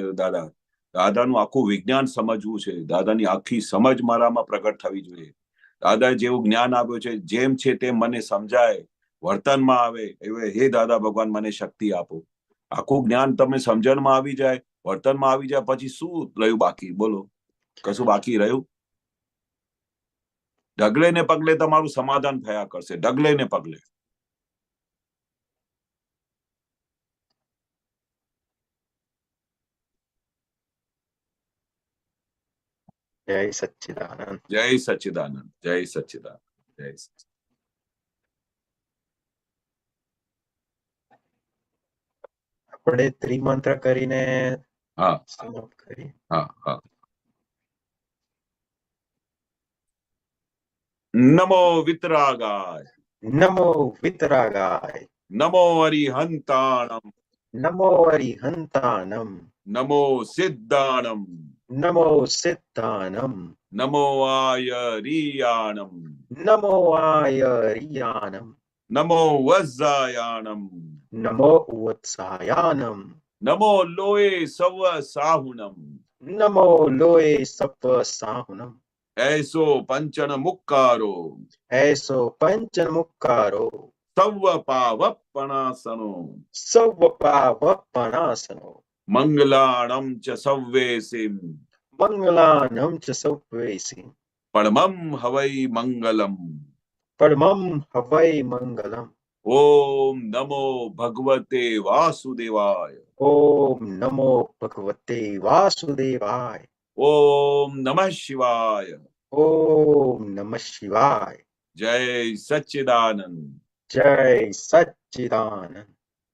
દાદાનું આખું વિજ્ઞાન સમજવું છે. દાદાની આખી સમજ મારામાં પ્રગટ થવી જોઈએ. દાદાએ જેવું જ્ઞાન આપ્યું છે, જેમ છે તેમ મને સમજાય, વર્તનમાં આવે એવે હે દાદા ભગવાન મને શક્તિ આપો. આખું જ્ઞાન તમે સમજણમાં આવી જાય, વર્તનમાં આવી જાય, પછી શું રહ્યું બાકી? બોલો, કશું બાકી રહ્યું? ડગલે ને પગલે તમારું સમાધાન થયા કરશે, ડગલે ને પગલે. જય સચ્ચિદાનંદ. જય સચ્ચિદાનંદ. જય સચ્ચિદાનંદ. જય સચ્ચિદાનંદ. આપણે ત્રિમંત્ર કરીને હા સમાપ્ત કરીએ. હા. નમો વિતરાગાય, નમો વિતરાગાય, નમો અરિહંતાણમ, નમો અરિહંતાનમ, નમો સિદ્ધાણમ, નમો સિદ્ધાનમ, નમો આયરિયાણમ, નમો આયરિયાનમ, નમો વજ્જાયાણમ, નમો વત્સાયાનમ, નમો લોએ સવ સાહુણમ, નમો લોએ સપ સાહુનમ, એસો પંચન મુક્કારો, એસો પંચમુક્કારો, સવ પાવપણાસનો, સૌ પાવપણાસનો, મંગલાણમ ચ સવ્વેસિમ, મંગલાનમ ચ સૌવેસી, પરમમ હવૈ મંગલમ. પરમમ હવૈ મંગલમ. ઓમ નમો ભગવતે વાસુદેવાય. ઓમ નમો ભગવતે વાસુદેવાય. ઓમ નમઃ શિવાય. ઓમ નમઃ શિવાય. જય સચ્ચિદાનંદ. જય સચ્ચિદાનંદ.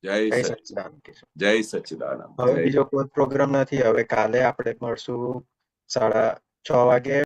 જય જય સચ્ચિદાનંદ. સચ્ચિદાનંદ. જય સચ્ચિદાનંદ. હવે બીજો કોઈ પ્રોગ્રામ નથી. હવે કાલે આપણે મળશું 6:30 વાગે.